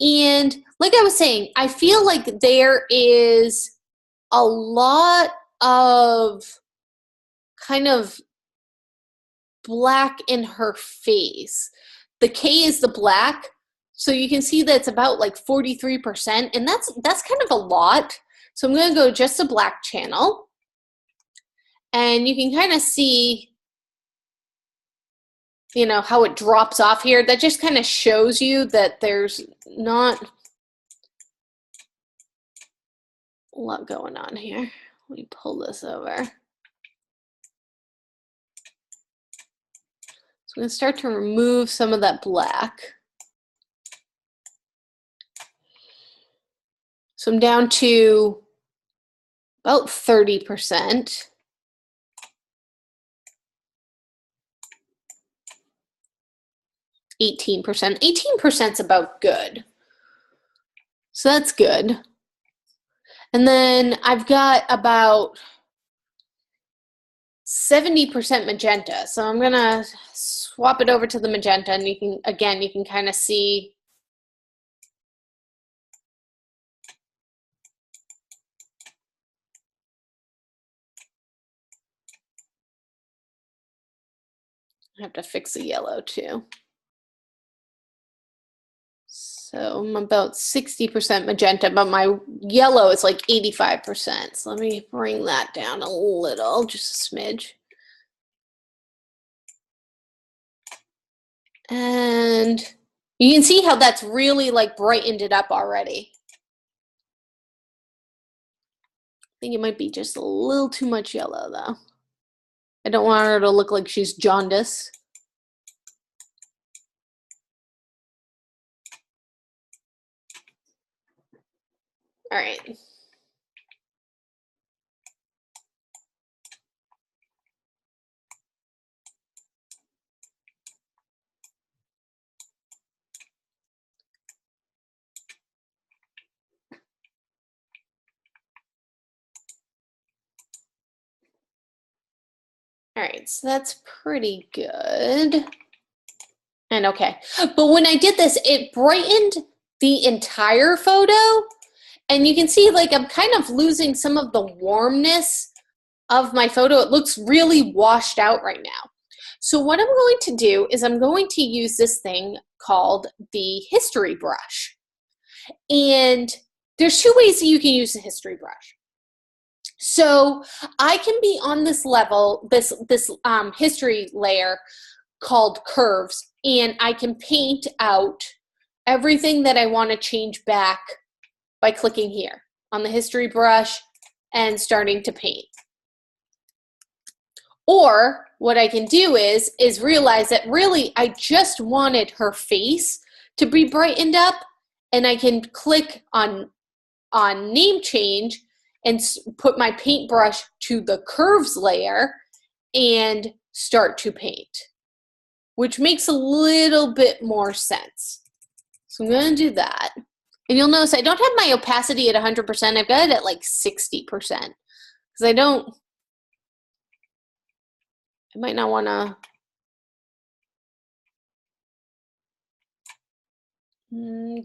And like I was saying, I feel like there is a lot of kind of black in her face. The K is the black, so you can see that it's about like 43%, and that's kind of a lot. So I'm going to go just a black channel. And you can kind of see, you know, how it drops off here. That just kind of shows you that there's not a lot going on here. Let me pull this over. So I'm going to start to remove some of that black. So I'm down to about 30%. 18%. 18% is about good. So that's good. And then I've got about 70% magenta. So I'm gonna swap it over to the magenta, and you can kind of see I have to fix the yellow too. So I'm about 60% magenta, but my yellow is like 85%. So let me bring that down a little, just a smidge. And you can see how that's really like brightened it up already. I think it might be just a little too much yellow though. I don't want her to look like she's jaundiced. All right. All right, so that's pretty good. And okay, but when I did this, it brightened the entire photo. And you can see like I'm kind of losing some of the warmness of my photo. It looks really washed out right now. So what I'm going to do is I'm going to use this thing called the history brush. And there's two ways that you can use the history brush. So I can be on this level, this history layer called curves, and I can paint out everything that I want to change back by clicking here on the history brush and starting to paint. Or what I can do is realize that really I just wanted her face to be brightened up, and I can click on name change and put my paintbrush to the curves layer and start to paint, which makes a little bit more sense. So I'm going to do that. And you'll notice I don't have my opacity at 100%. I've got it at like 60% because I might not want to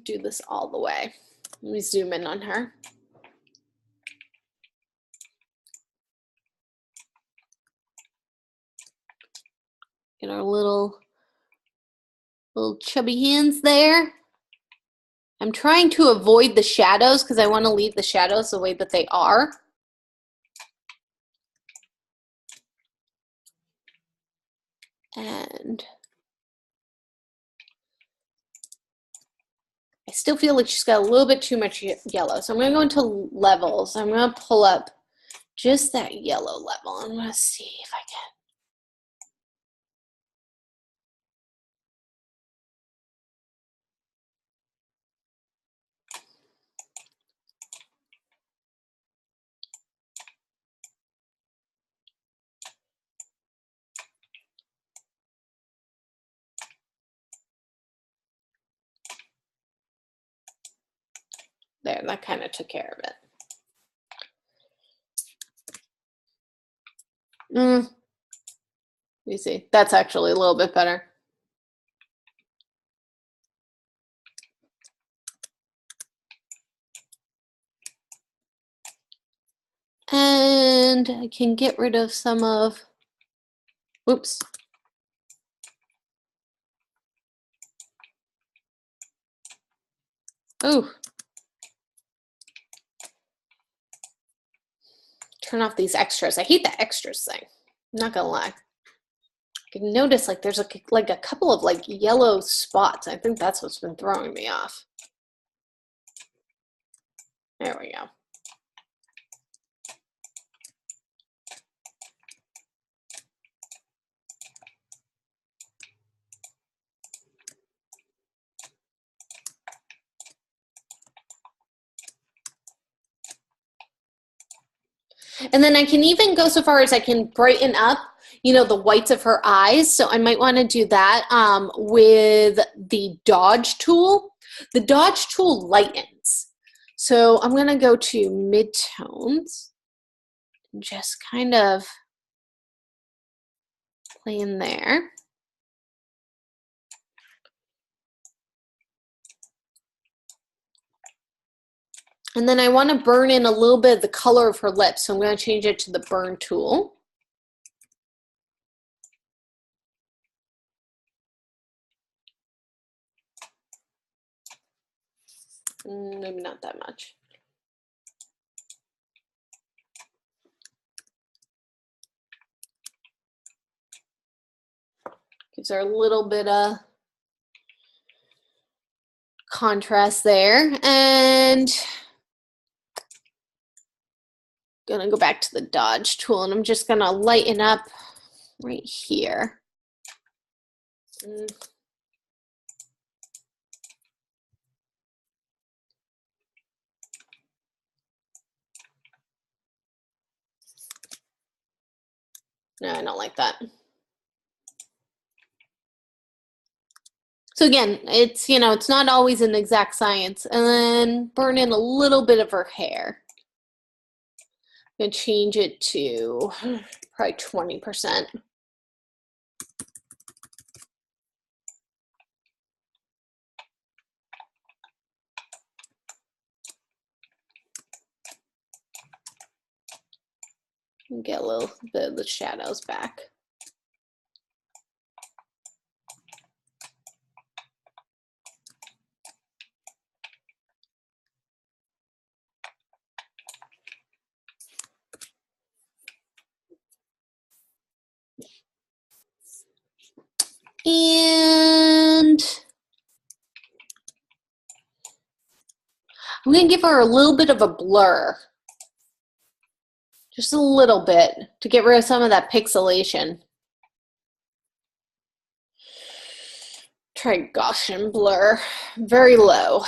do this all the way. Let me zoom in on her. Get our little chubby hands there. I'm trying to avoid the shadows because I want to leave the shadows the way that they are. And I still feel like she's got a little bit too much yellow. So I'm going to go into levels. I'm going to pull up just that yellow level. I'm going to see if I can. There, that kind of took care of it. You see, that's actually a little bit better. And I can get rid of some of, oops. Oh. Turn off these extras. I hate the extras thing. I'm not gonna lie. I can notice like there's like a couple of like yellow spots. I think that's what's been throwing me off. There we go. And then I can even go so far as I can brighten up, you know, the whites of her eyes. So I might want to do that with the dodge tool. The dodge tool lightens. So I'm going to go to midtones and just kind of play in there. And then I want to burn in a little bit of the color of her lips. So I'm going to change it to the burn tool. Maybe not that much. Gives her a little bit of contrast there. And gonna go back to the dodge tool, and I'm just gonna lighten up right here. No, I don't like that. So again, it's, you know, it's not always an exact science. And then burn in a little bit of her hair. I'm gonna change it to probably 20%. And get a little bit of the shadows back. And I'm gonna give her a little bit of a blur. Just a little bit to get rid of some of that pixelation. Try Gaussian blur, very low.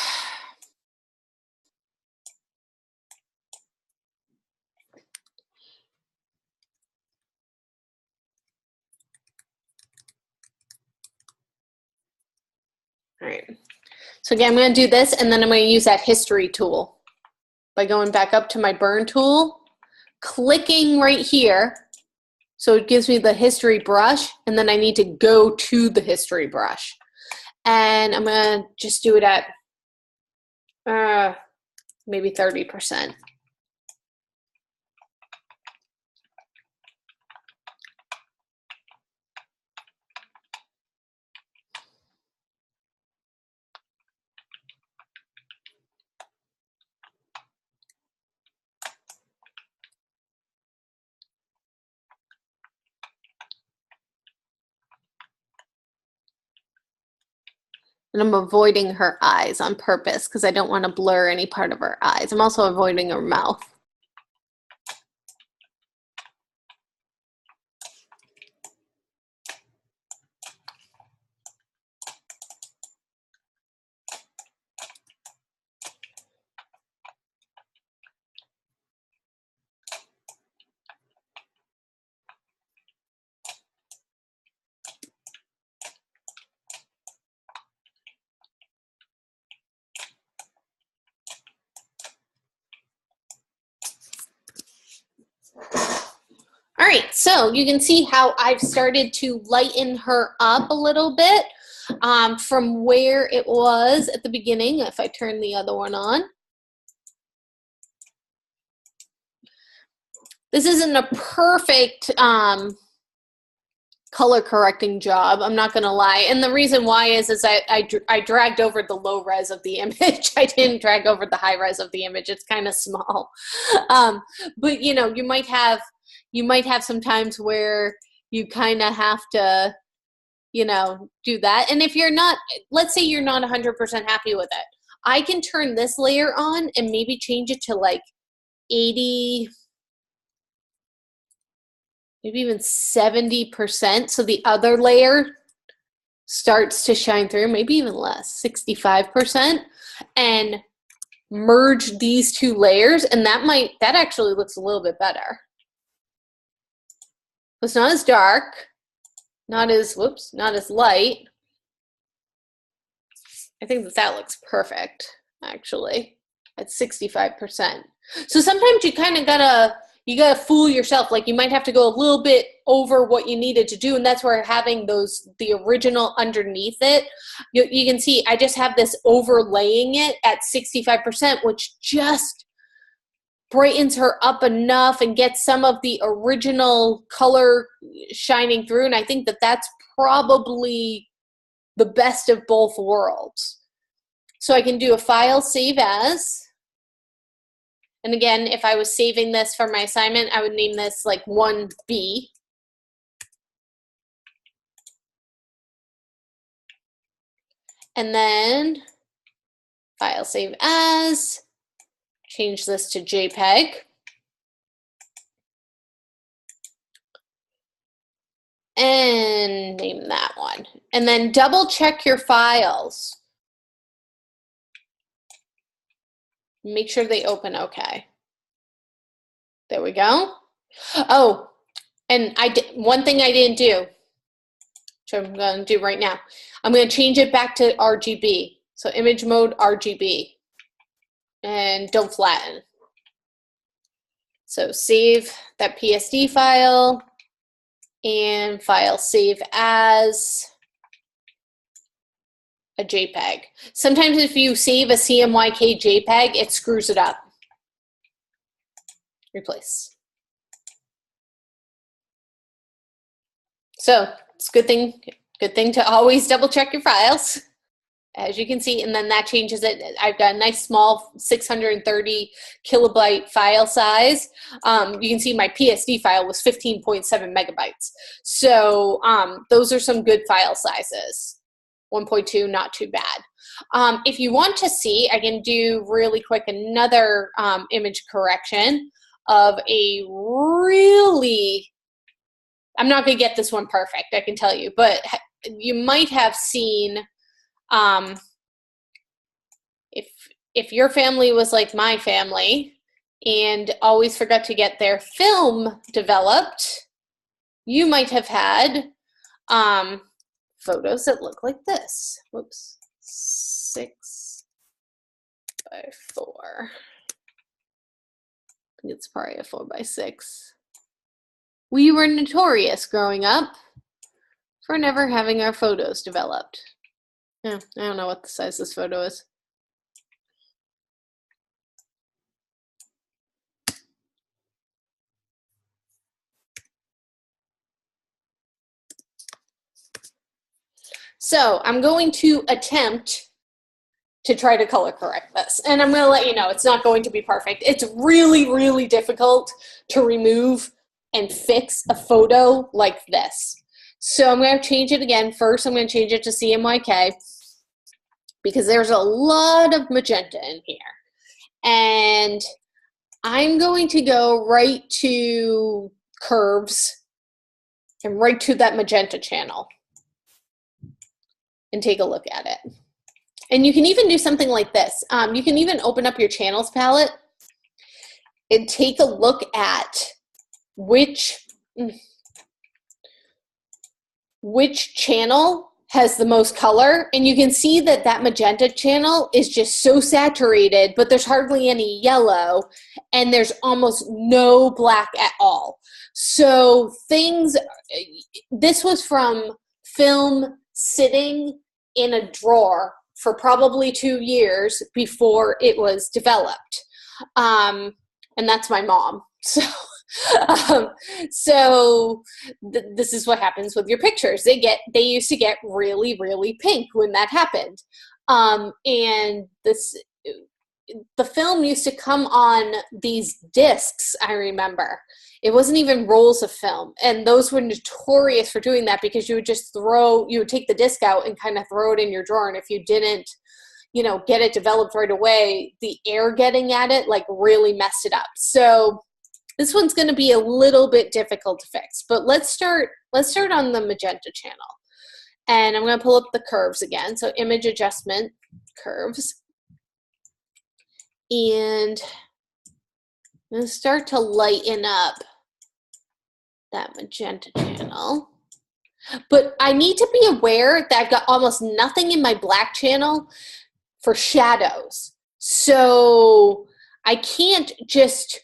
All right, so again, I'm gonna do this and then I'm gonna use that history tool by going back up to my burn tool, clicking right here. So it gives me the history brush, and then I need to go to the history brush. And I'm gonna just do it at maybe 30%. And I'm avoiding her eyes on purpose because I don't want to blur any part of her eyes. I'm also avoiding her mouth. right, so you can see how I've started to lighten her up a little bit from where it was at the beginning. If I turn the other one on. This isn't a perfect color correcting job, I'm not gonna lie. And the reason why is I dragged over the low res of the image. I didn't drag over the high res of the image. It's kind of small. But you know, you might have some times where you kind of have to, you know, do that. And if you're not, let's say you're not 100% happy with it, I can turn this layer on and maybe change it to like 80, maybe even 70%. So the other layer starts to shine through, maybe even less, 65%, and merge these two layers. And that actually looks a little bit better. It's not as dark, not as light. I think that looks perfect, actually, at 65%. So sometimes you kind of gotta fool yourself. Like you might have to go a little bit over what you needed to do, and that's where having the original underneath it, you can see I just have this overlaying it at 65%, which just brightens her up enough and gets some of the original color shining through. And I think that that's probably the best of both worlds. So I can do a file, save as. And again, if I was saving this for my assignment, I would name this like 1B. And then file, save as, change this to JPEG. And name that one. And then double check your files. Make sure they open okay. There we go. Oh, and one thing I didn't do, which I'm going to do right now. I'm going to change it back to RGB. So image mode RGB. And don't flatten. So save that PSD file and file save as a JPEG. Sometimes if you save a CMYK JPEG, it screws it up. Replace. So it's a good thing to always double check your files, as you can see, and then that changes it. I've got a nice small 630 kilobyte file size. You can see my PSD file was 15.7 megabytes. So those are some good file sizes. 1.2, not too bad. If you want to see, I can do really quick another image correction of a really, I'm not going to get this one perfect, I can tell you, but you might have seen, if your family was like my family and always forgot to get their film developed, you might have had photos that look like this. Whoops, 6 by 4. I think it's probably a 4 by 6. We were notorious growing up for never having our photos developed. Yeah, I don't know what the size this photo is. So I'm going to attempt to try to color correct this. And I'm going to let you know it's not going to be perfect. It's really, really difficult to remove and fix a photo like this. So I'm going to change it again. First, I'm going to change it to CMYK because there's a lot of magenta in here. And I'm going to go right to curves and right to that magenta channel and take a look at it. And you can even do something like this. You can even open up your channels palette and take a look at which channel has the most color, and you can see that that magenta channel is just so saturated, but there's hardly any yellow, and there's almost no black at all. So this was from film sitting in a drawer for probably 2 years before it was developed. And that's my mom. So, this is what happens with your pictures. They used to get really, really pink when that happened. And the film used to come on these discs, I remember. It wasn't even rolls of film. And those were notorious for doing that because you would take the disc out and kind of throw it in your drawer. And if you didn't, get it developed right away, the air getting at it like really messed it up. So this one's going to be a little bit difficult to fix, but let's start on the magenta channel. And I'm going to pull up the curves again. So image adjustment, curves. And I'm going to start to lighten up that magenta channel. But I need to be aware that I've got almost nothing in my black channel for shadows. So I can't just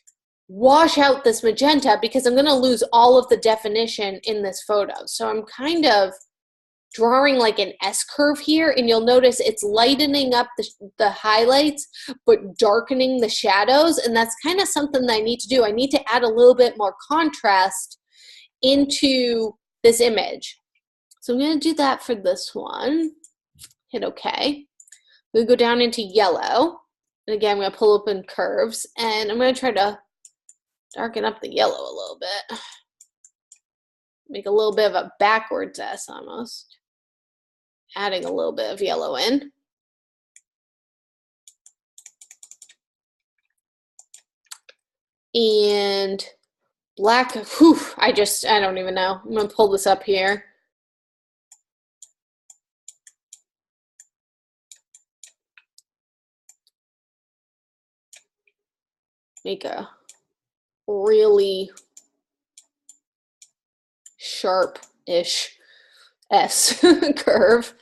wash out this magenta because I'm going to lose all of the definition in this photo. So I'm kind of drawing like an S curve here, and you'll notice it's lightening up the highlights but darkening the shadows, and that's kind of something that I need to do. I need to add a little bit more contrast into this image. So I'm going to do that for this one. Hit OK. We'll go down into yellow, and again I'm going to pull up in curves, and I'm going to try to darken up the yellow a little bit. Make a little bit of a backwards S almost. Adding a little bit of yellow in. And black, whew, I don't even know. I'm going to pull this up here. Make a really sharp-ish S curve.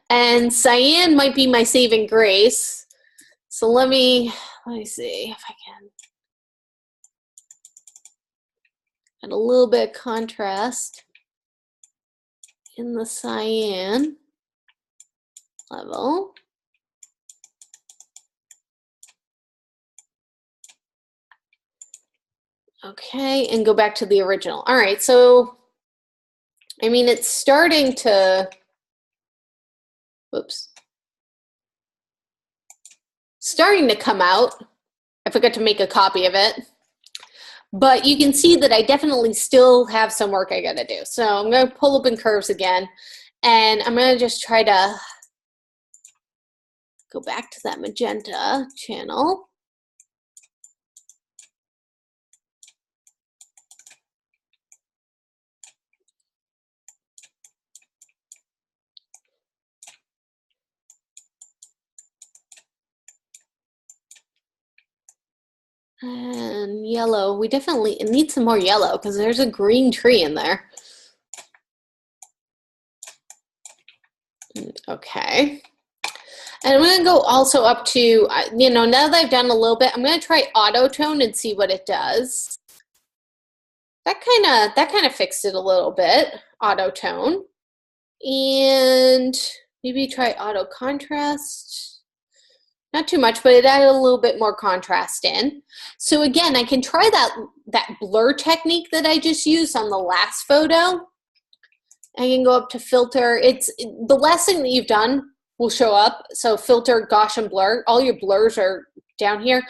And cyan might be my saving grace. So let me see if I can add a little bit of contrast in the cyan level. Okay, and go back to the original. All right, so I mean, it's starting to, starting to come out. I forgot to make a copy of it. But you can see that I definitely still have some work I gotta do. So I'm gonna pull up in curves again, and I'm gonna just try to go back to that magenta channel. And yellow, we definitely need some more yellow because there's a green tree in there. Okay. And I'm going to go also up to, now that I've done a little bit, I'm going to try auto tone and see what it does. That kind of fixed it a little bit, auto tone. And maybe try auto contrast. Not too much, but it added a little bit more contrast in. So again, I can try that blur technique that I just used on the last photo. I can go up to filter. It's the last thing that you've done will show up. So filter, Gaussian blur. All your blurs are down here.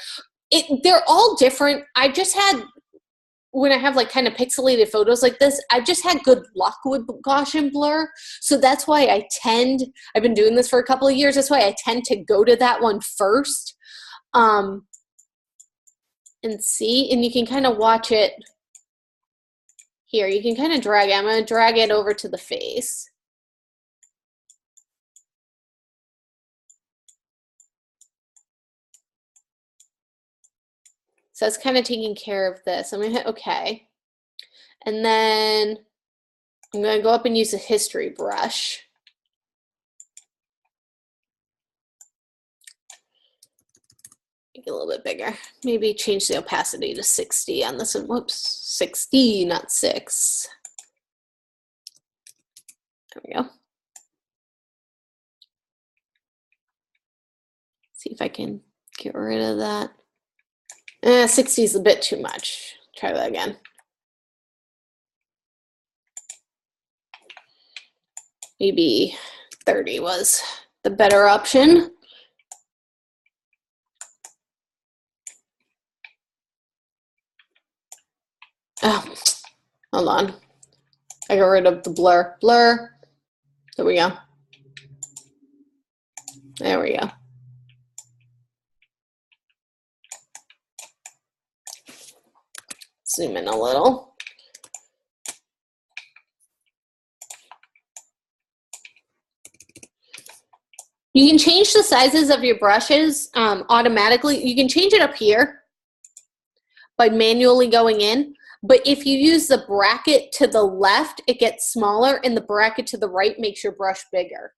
They're all different. I just had, when I have like kind of pixelated photos like this, I've just had good luck with Gaussian blur. So that's why I've been doing this for a couple of years. That's why I tend to go to that one first. And see, and you can kind of watch it here. You can kind of drag it. I'm going to drag it over to the face. So it's kind of taking care of this. I'm going to hit OK. And then I'm going to go up and use a history brush. make it a little bit bigger. Maybe change the opacity to 60 on this one. Whoops, 60, not 6. There we go. See if I can get rid of that. 60 is a bit too much. Try that again. Maybe 30 was the better option. Oh, hold on. I got rid of the blur. Blur. There we go. There we go. Zoom in a little. You can change the sizes of your brushes automatically. You can change it up here by manually going in. But if you use the bracket to the left, it gets smaller, and the bracket to the right makes your brush bigger.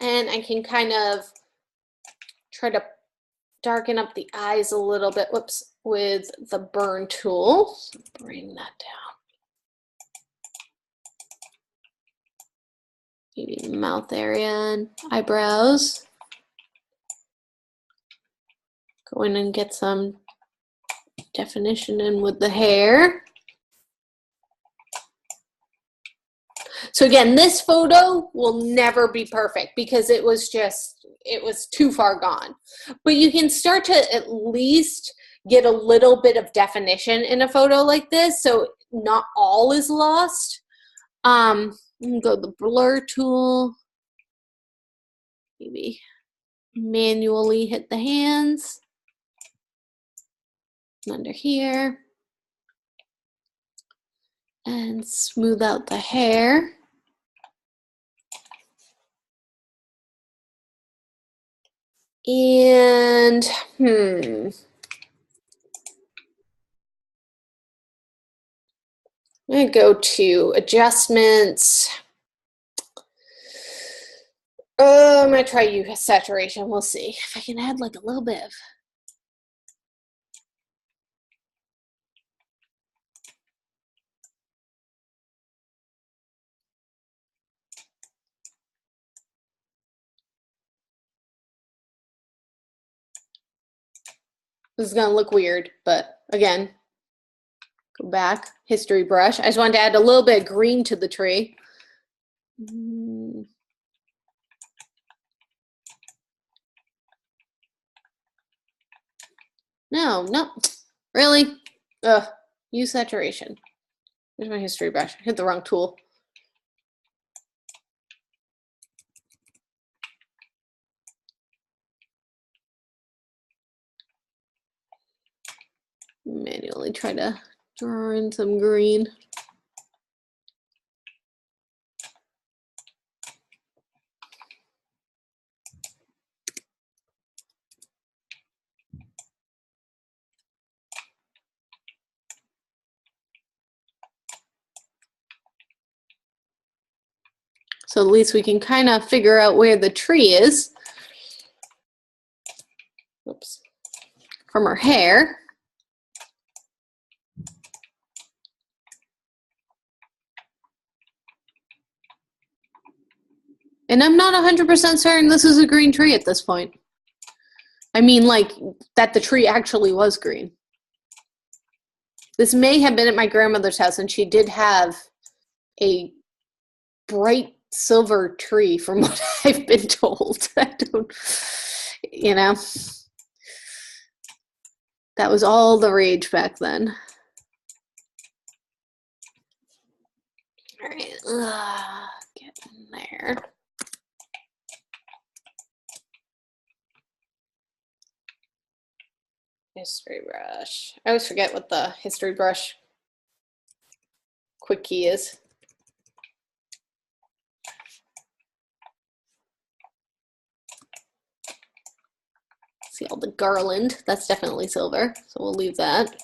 And I can kind of try to darken up the eyes a little bit, whoops, with the burn tool. Bring that down. Maybe the mouth area and eyebrows. Go in and get some definition in with the hair. So again, this photo will never be perfect because it was too far gone. But you can start to at least get a little bit of definition in a photo like this, so not all is lost. You can go to the blur tool, maybe manually hit the hands under here, and smooth out the hair. And I'm gonna go to adjustments. I'm gonna try use saturation. We'll see if I can add like a little bit of. This is gonna look weird, but again, go back, history brush. I just wanted to add a little bit of green to the tree. No, really? Ugh, use saturation. Here's my history brush. I hit the wrong tool. Manually try to draw in some green. So at least we can kind of figure out where the tree is. Oops. From her hair. And I'm not 100% certain this is a green tree at this point. I mean, like, that the tree actually was green. This may have been at my grandmother's house, and she did have a bright silver tree from what I've been told. I don't, you know, that was all the rage back then. All right, get in there. History brush. I always forget what the history brush quick key is. See all the garland, that's definitely silver, so we'll leave that.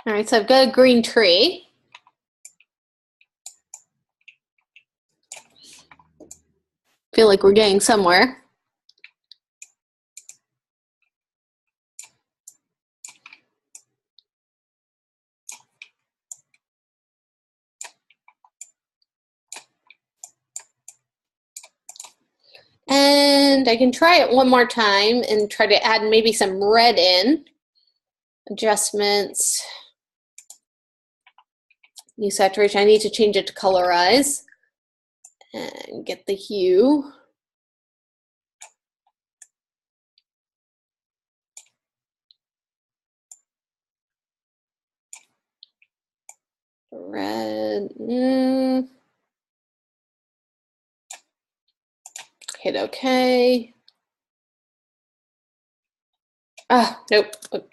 All right, so I've got a green tree. Feel like we're getting somewhere. And I can try it one more time and try to add maybe some red in. Adjustments. New saturation. I need to change it to colorize. And get the hue. Red. Hit OK. Ah, nope.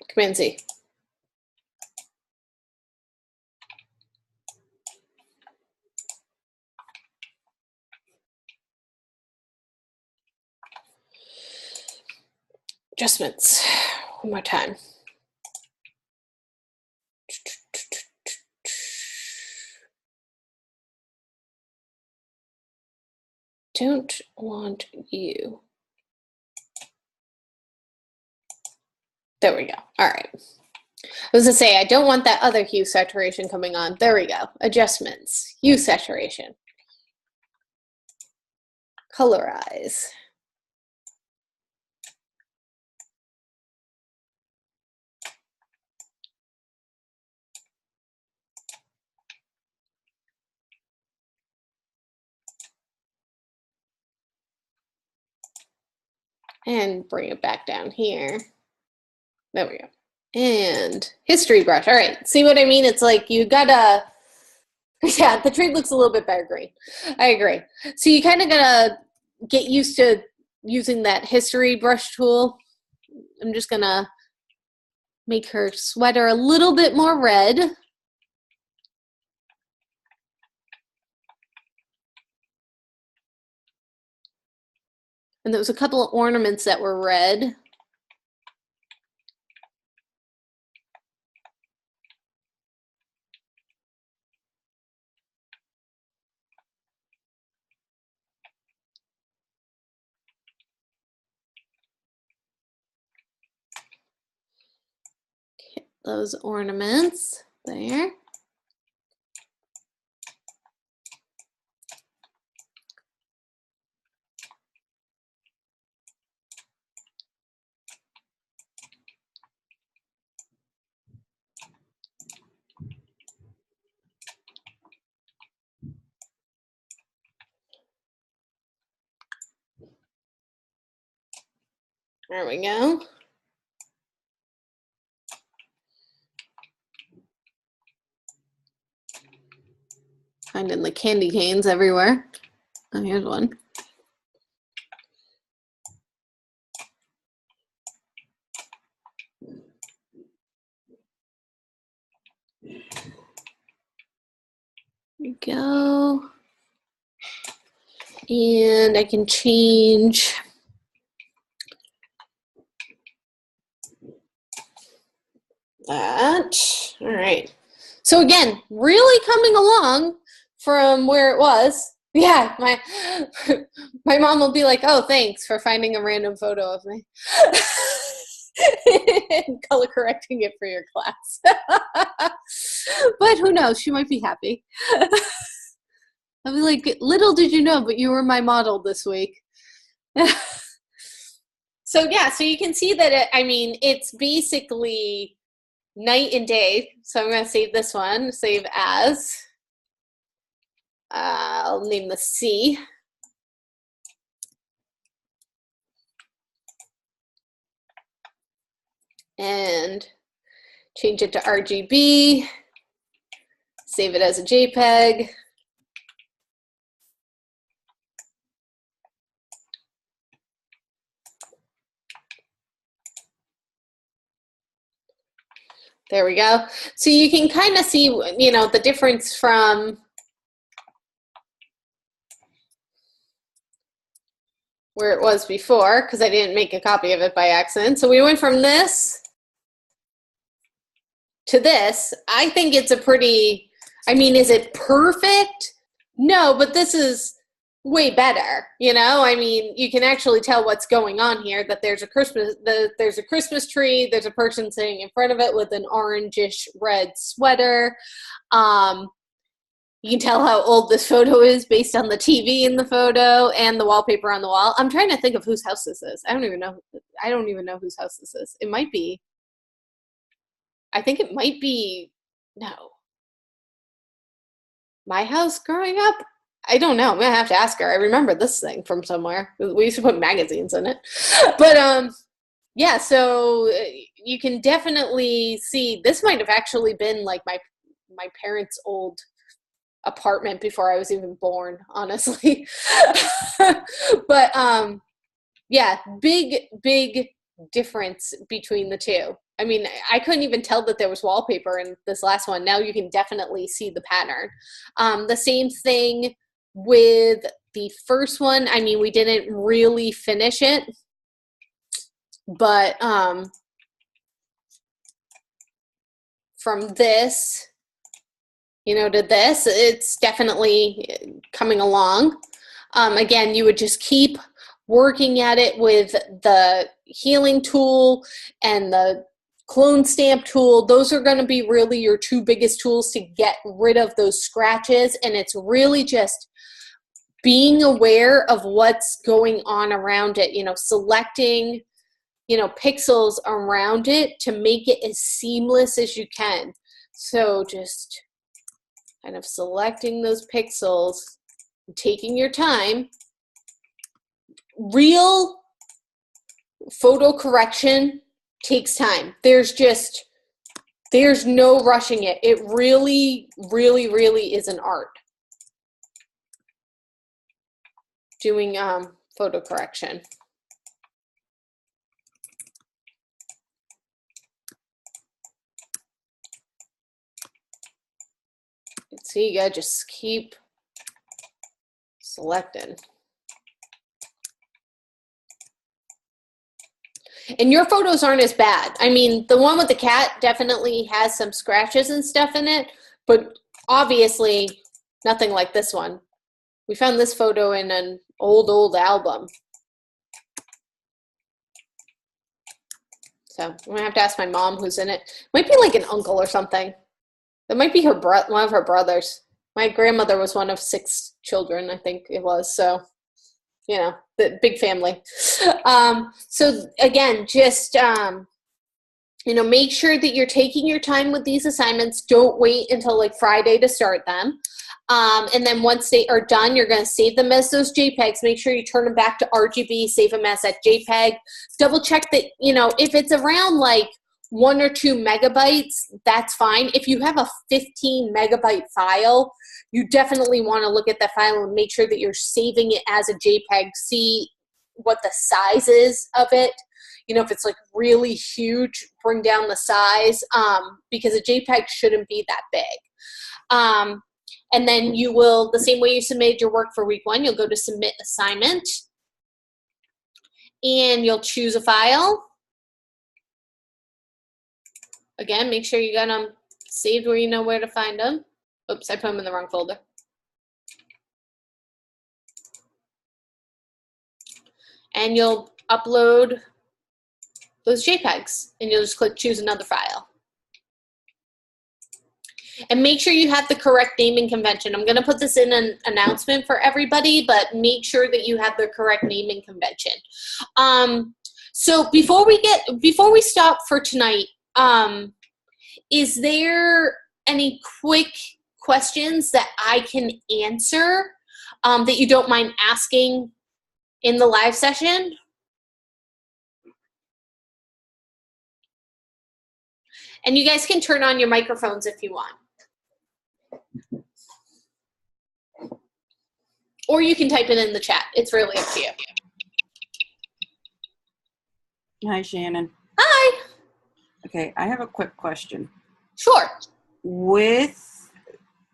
Command Z. Adjustments. One more time. Don't want you. There we go. All right. I was gonna say, I don't want that other hue saturation coming on. There we go. Adjustments. Hue saturation. Colorize. And bring it back down here. There we go. And history brush. All right, see what I mean? It's like you gotta, yeah, the tree looks a little bit better green. I agree. So you kind of gotta get used to using that history brush tool. I'm just gonna make her sweater a little bit more red. And there was a couple of ornaments that were red. Hit those ornaments there. There we go. Finding the candy canes everywhere. Oh, here's one. There we go. And I can change that. All right. So again, really coming along from where it was. Yeah, my mom will be like, "Oh, thanks for finding a random photo of me." And color correcting it for your class. But who knows? She might be happy. I'll be like, little did you know, but you were my model this week. So yeah, so you can see that I mean, it's basically night and day. So I'm going to save this one, save as. I'll name the C. And change it to RGB. Save it as a JPEG. There we go. So you can kind of see, you know, the difference from where it was before, because I didn't make a copy of it by accident. So we went from this to this. I think it's a pretty, I mean, is it perfect? No, but this is way better, you know? I mean, you can actually tell what's going on here, that there's a Christmas tree, there's a person sitting in front of it with an orangish red sweater. You can tell how old this photo is based on the TV in the photo and the wallpaper on the wall. I'm trying to think of whose house this is. I don't even know whose house this is. It might be, I think it might be, no. My house growing up? I don't know. I'm gonna have to ask her. I remember this thing from somewhere. We used to put magazines in it. But yeah, so you can definitely see this might have actually been like my parents' old apartment before I was even born, honestly. But yeah, big difference between the two. I mean, I couldn't even tell that there was wallpaper in this last one. Now you can definitely see the pattern. The same thing with the first one. I mean, we didn't really finish it, but from this, you know, to this, it's definitely coming along. Again, you would just keep working at it with the healing tool and the clone stamp tool. Those are going to be really your two biggest tools to get rid of those scratches. And it's really just being aware of what's going on around it, you know, selecting, you know, pixels around it to make it as seamless as you can. So just kind of selecting those pixels, taking your time. Real photo correction takes time. There's no rushing it. It really is an art. Doing photo correction. So you gotta just keep selecting. And your photos aren't as bad. I mean, the one with the cat definitely has some scratches and stuff in it, but obviously nothing like this one. We found this photo in an old album. So I'm gonna have to ask my mom who's in it. Might be like an uncle or something. It might be one of her brothers. My grandmother was one of 6 children, I think it was. So, you know, the big family. So again, just, you know, make sure that you're taking your time with these assignments. Don't wait until like Friday to start them. And then once they are done, you're going to save them as those JPEGs. Make sure you turn them back to RGB, save them as that JPEG. Double check that, you know, if it's around like 1 or 2 megabytes, that's fine. If you have a 15 megabyte file, you definitely want to look at that file and make sure that you're saving it as a JPEG. See what the size is of it. You know, if it's like really huge, bring down the size, because a JPEG shouldn't be that big. And then you will, the same way you submitted your work for week 1, you'll go to submit assignment and you'll choose a file. Again, make sure you got them saved where you know where to find them. Oops, I put them in the wrong folder. And you'll upload those JPEGs and you'll just click choose another file. And make sure you have the correct naming convention. I'm going to put this in an announcement for everybody, but make sure that you have the correct naming convention. So before we stop for tonight, is there any quick questions that I can answer that you don't mind asking in the live session? And you guys can turn on your microphones if you want. Or you can type it in the chat. It's really up to you. Hi, Shannon. Hi. Okay, I have a quick question. Sure. With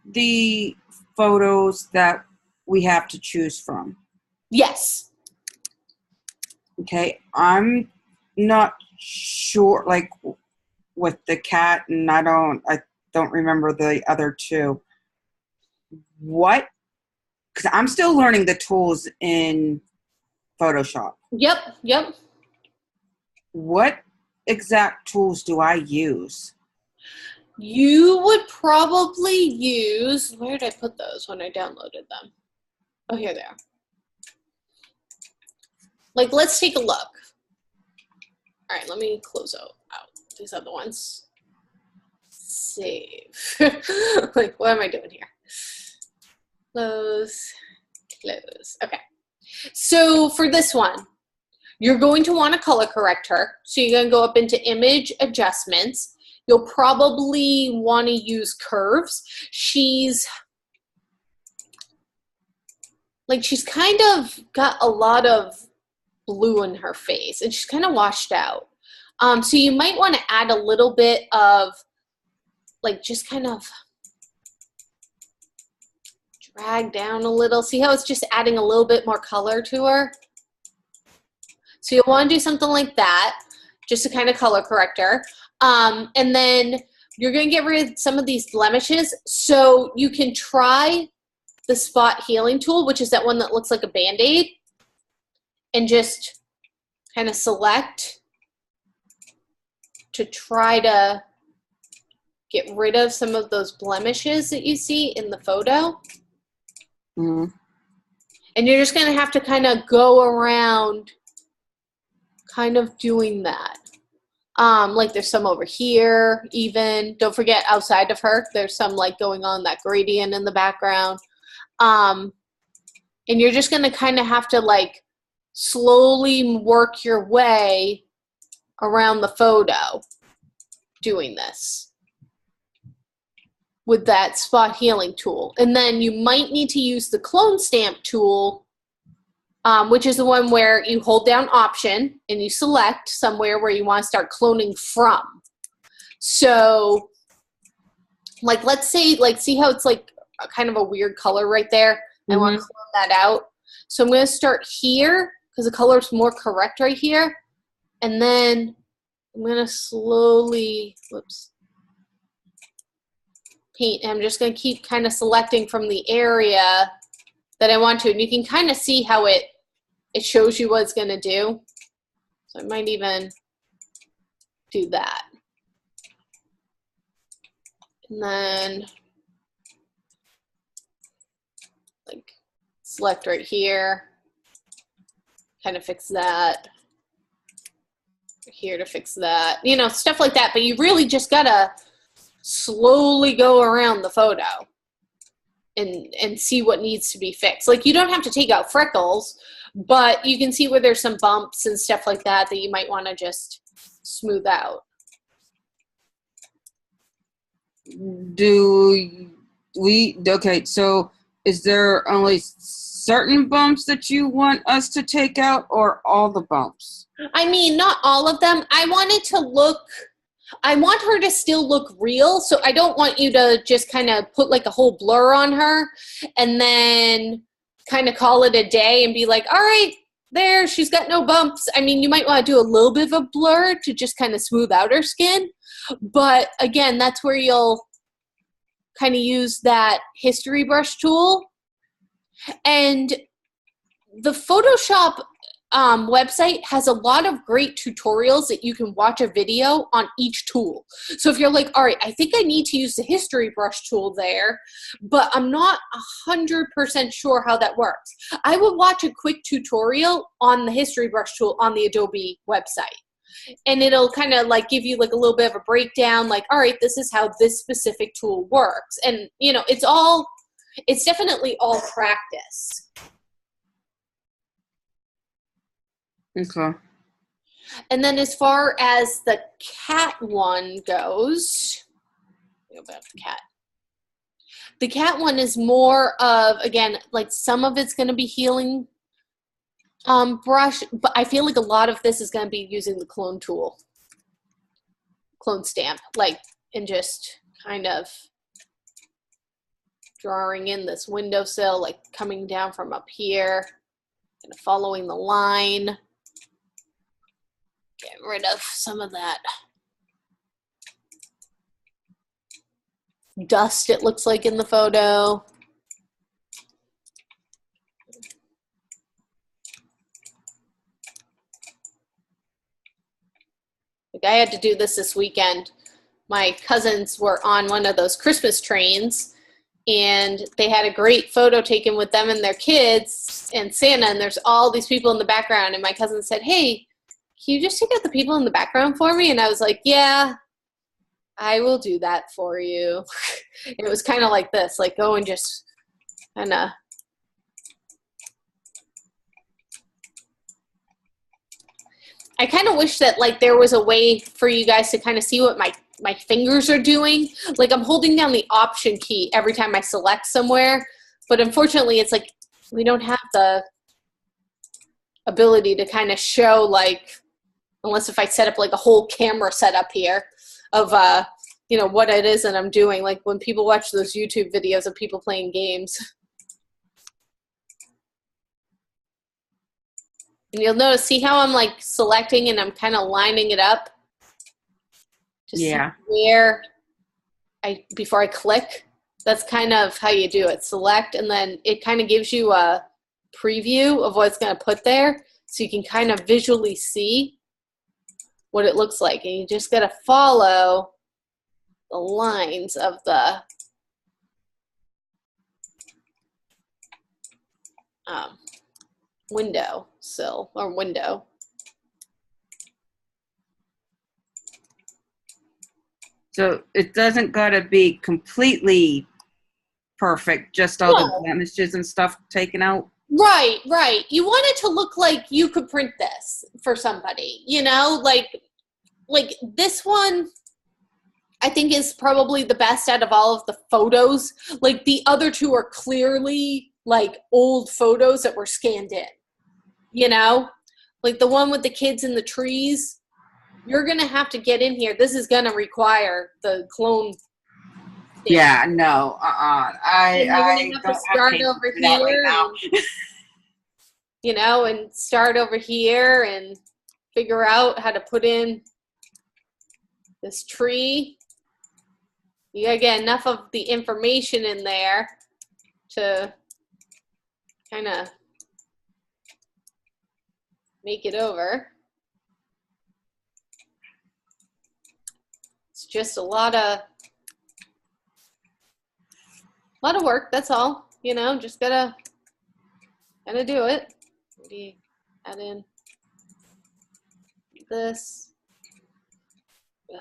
the photos that we have to choose from, Yes. okay, I'm not sure, like with the cat, and I don't remember the other two. What? Because I'm still learning the tools in Photoshop. Yep. What exact tools do I use? You would probably use, where did I put those when I downloaded them? Oh, here they are. Like, let's take a look. All right, let me close out these other ones. Save. Like, what am I doing here? Close. Okay. So for this one, you're going to want to color correct her. So you're going to go up into image adjustments. You'll probably want to use curves. She's kind of got a lot of blue in her face and she's kind of washed out. So you might want to add a little bit of like just kind of drag down a little. See how it's just adding a little bit more color to her? So you'll want to do something like that just to kind of color correct her. And then you're going to get rid of some of these blemishes. So you can try the spot healing tool, which is that one that looks like a Band-Aid, and just kind of select to try to get rid of some of those blemishes that you see in the photo. Mm-hmm. And you're just going to have to kind of go around kind of doing that. Like there's some over here even. Don't forget outside of her, there's some like going on that gradient in the background. And you're just going to kind of have to like slowly work your way around the photo doing this with that spot healing tool. And then you might need to use the clone stamp tool, which is the one where you hold down Option and you select somewhere where you want to start cloning from. So like, let's say, like, see how it's like kind of a weird color right there? Mm-hmm. I want to clone that out. So I'm going to start here because the color is more correct right here. And then I'm going to slowly, paint. And I'm just going to keep kind of selecting from the area that I want to. And you can kind of see how it shows you what it's going to do. So I might even do that. And then like select right here, kind of fix that. Here to fix that, you know, stuff like that. But you really just gotta slowly go around the photo and see what needs to be fixed. Like you don't have to take out freckles, but you can see where there's some bumps and stuff like that that you might want to just smooth out. Okay, so is there only certain bumps that you want us to take out or all the bumps? I mean, not all of them. I want her to still look real, so I don't want you to just kind of put like a whole blur on her and then kind of call it a day and be like, all right, there, she's got no bumps. I mean, you might want to do a little bit of a blur to just kind of smooth out her skin. But again, that's where you'll kind of use that history brush tool. And the Photoshop website has a lot of great tutorials that you can watch a video on each tool. So if you're like, all right, I think I need to use the history brush tool there, but I'm not 100% sure how that works, I would watch a quick tutorial on the history brush tool on the Adobe website. and it'll kind of like give you like a little bit of a breakdown, like, all right, this is how this specific tool works. And, you know, it's definitely all practice. Okay. And then as far as the cat one goes, go back to cat. The cat one is more of, again, like some of it's going to be healing brush, but I feel like a lot of this is going to be using the clone tool, clone stamp, like, and just kind of drawing in this windowsill, like coming down from up here, kind of following the line, getting rid of some of that dust it looks like in the photo. Like I had to do this weekend. My cousins were on one of those Christmas trains, and they had a great photo taken with them and their kids and Santa, and there's all these people in the background, and my cousin said, hey, can you just take out the people in the background for me? And I was like, yeah, I will do that for you. It was kind of like this, like go and just kind of I kind of wish that like there was a way for you guys to kind of see what my fingers are doing. Like I'm holding down the option key every time I select somewhere, but unfortunately it's like we don't have the ability to kind of show, like, unless if I set up like a whole camera setup here of you know what it is that I'm doing, like when people watch those YouTube videos of people playing games. And you'll notice, see how I'm like selecting and I'm kind of lining it up to see where before I click. That's kind of how you do it. Select, and then it kind of gives you a preview of what it's going to put there, so you can kind of visually see what it looks like. And you just got to follow the lines of the window sill or window. So it doesn't gotta be completely perfect, just all the blemishes and stuff taken out. Right, right. You want it to look like you could print this for somebody, you know, like this one I think is probably the best out of all of the photos. Like the other two are clearly like old photos that were scanned in, you know, like the one with the kids in the trees. You're going to have to get in here. This is going to require the clone thing. Yeah, no, I have to start over here, right now. You know, and start over here and figure out how to put in this tree. You gotta get enough of the information in there to kind of make it over. It's just a lot of work, that's all. You know, just gotta do it. Maybe add in this. Yeah.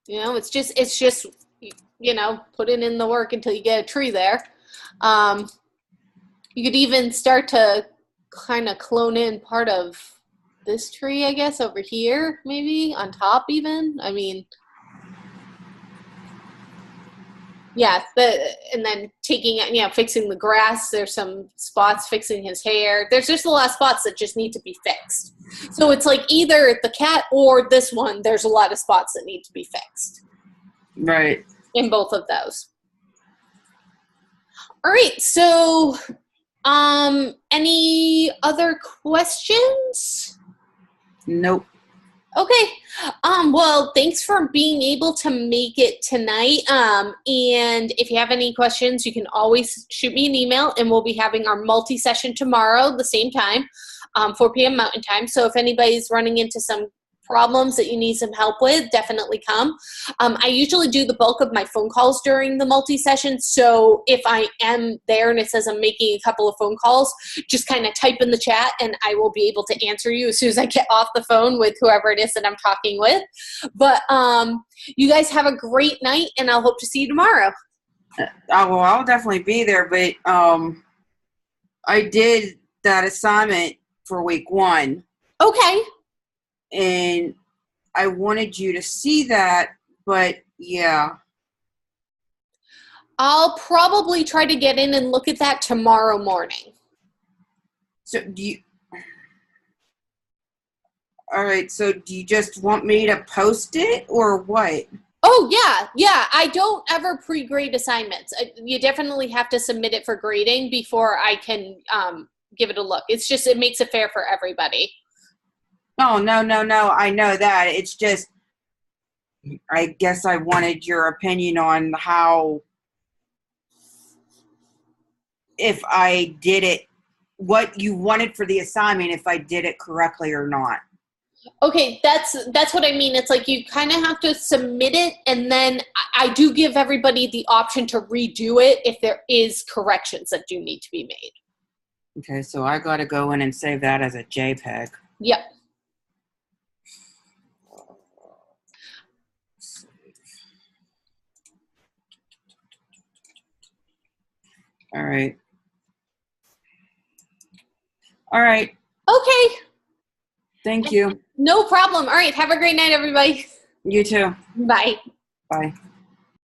You know, it's just you know, putting in the work until you get a tree there. You could even start to kind of clone in part of this tree, I guess, over here, maybe on top even. I mean, yeah, and then taking, you know, fixing the grass. There's some spots, fixing his hair. There's just a lot of spots that just need to be fixed. So it's like either the cat or this one, there's a lot of spots that need to be fixed. Right. In both of those. All right, so any other questions? Nope. Okay. Well, thanks for being able to make it tonight. And if you have any questions, you can always shoot me an email, and we'll be having our multi-session tomorrow, the same time, 4 p.m. Mountain Time. So if anybody's running into some problems that you need some help with, definitely come. I usually do the bulk of my phone calls during the multi-session, so if I am there and it says I'm making a couple of phone calls, just kind of type in the chat and I will be able to answer you as soon as I get off the phone with whoever it is that I'm talking with. But you guys have a great night, and I'll hope to see you tomorrow. Well, I'll definitely be there, but I did that assignment for week 1. Okay. And I wanted you to see that, but yeah. I'll probably try to get in and look at that tomorrow morning. So all right, so do you just want me to post it or what? Oh, yeah. I don't ever pre-grade assignments. You definitely have to submit it for grading before I can give it a look. It's just, it makes it fair for everybody. Oh, no. I know that. It's just, I guess I wanted your opinion on how, if I did it, what you wanted for the assignment, if I did it correctly or not. Okay, that's what I mean. It's like you kind of have to submit it, and then I do give everybody the option to redo it if there is corrections that do need to be made. Okay, so I got to go in and save that as a JPEG. Yep. All right. Okay. Thank you. No problem. All right. Have a great night, everybody. You too. Bye. Bye.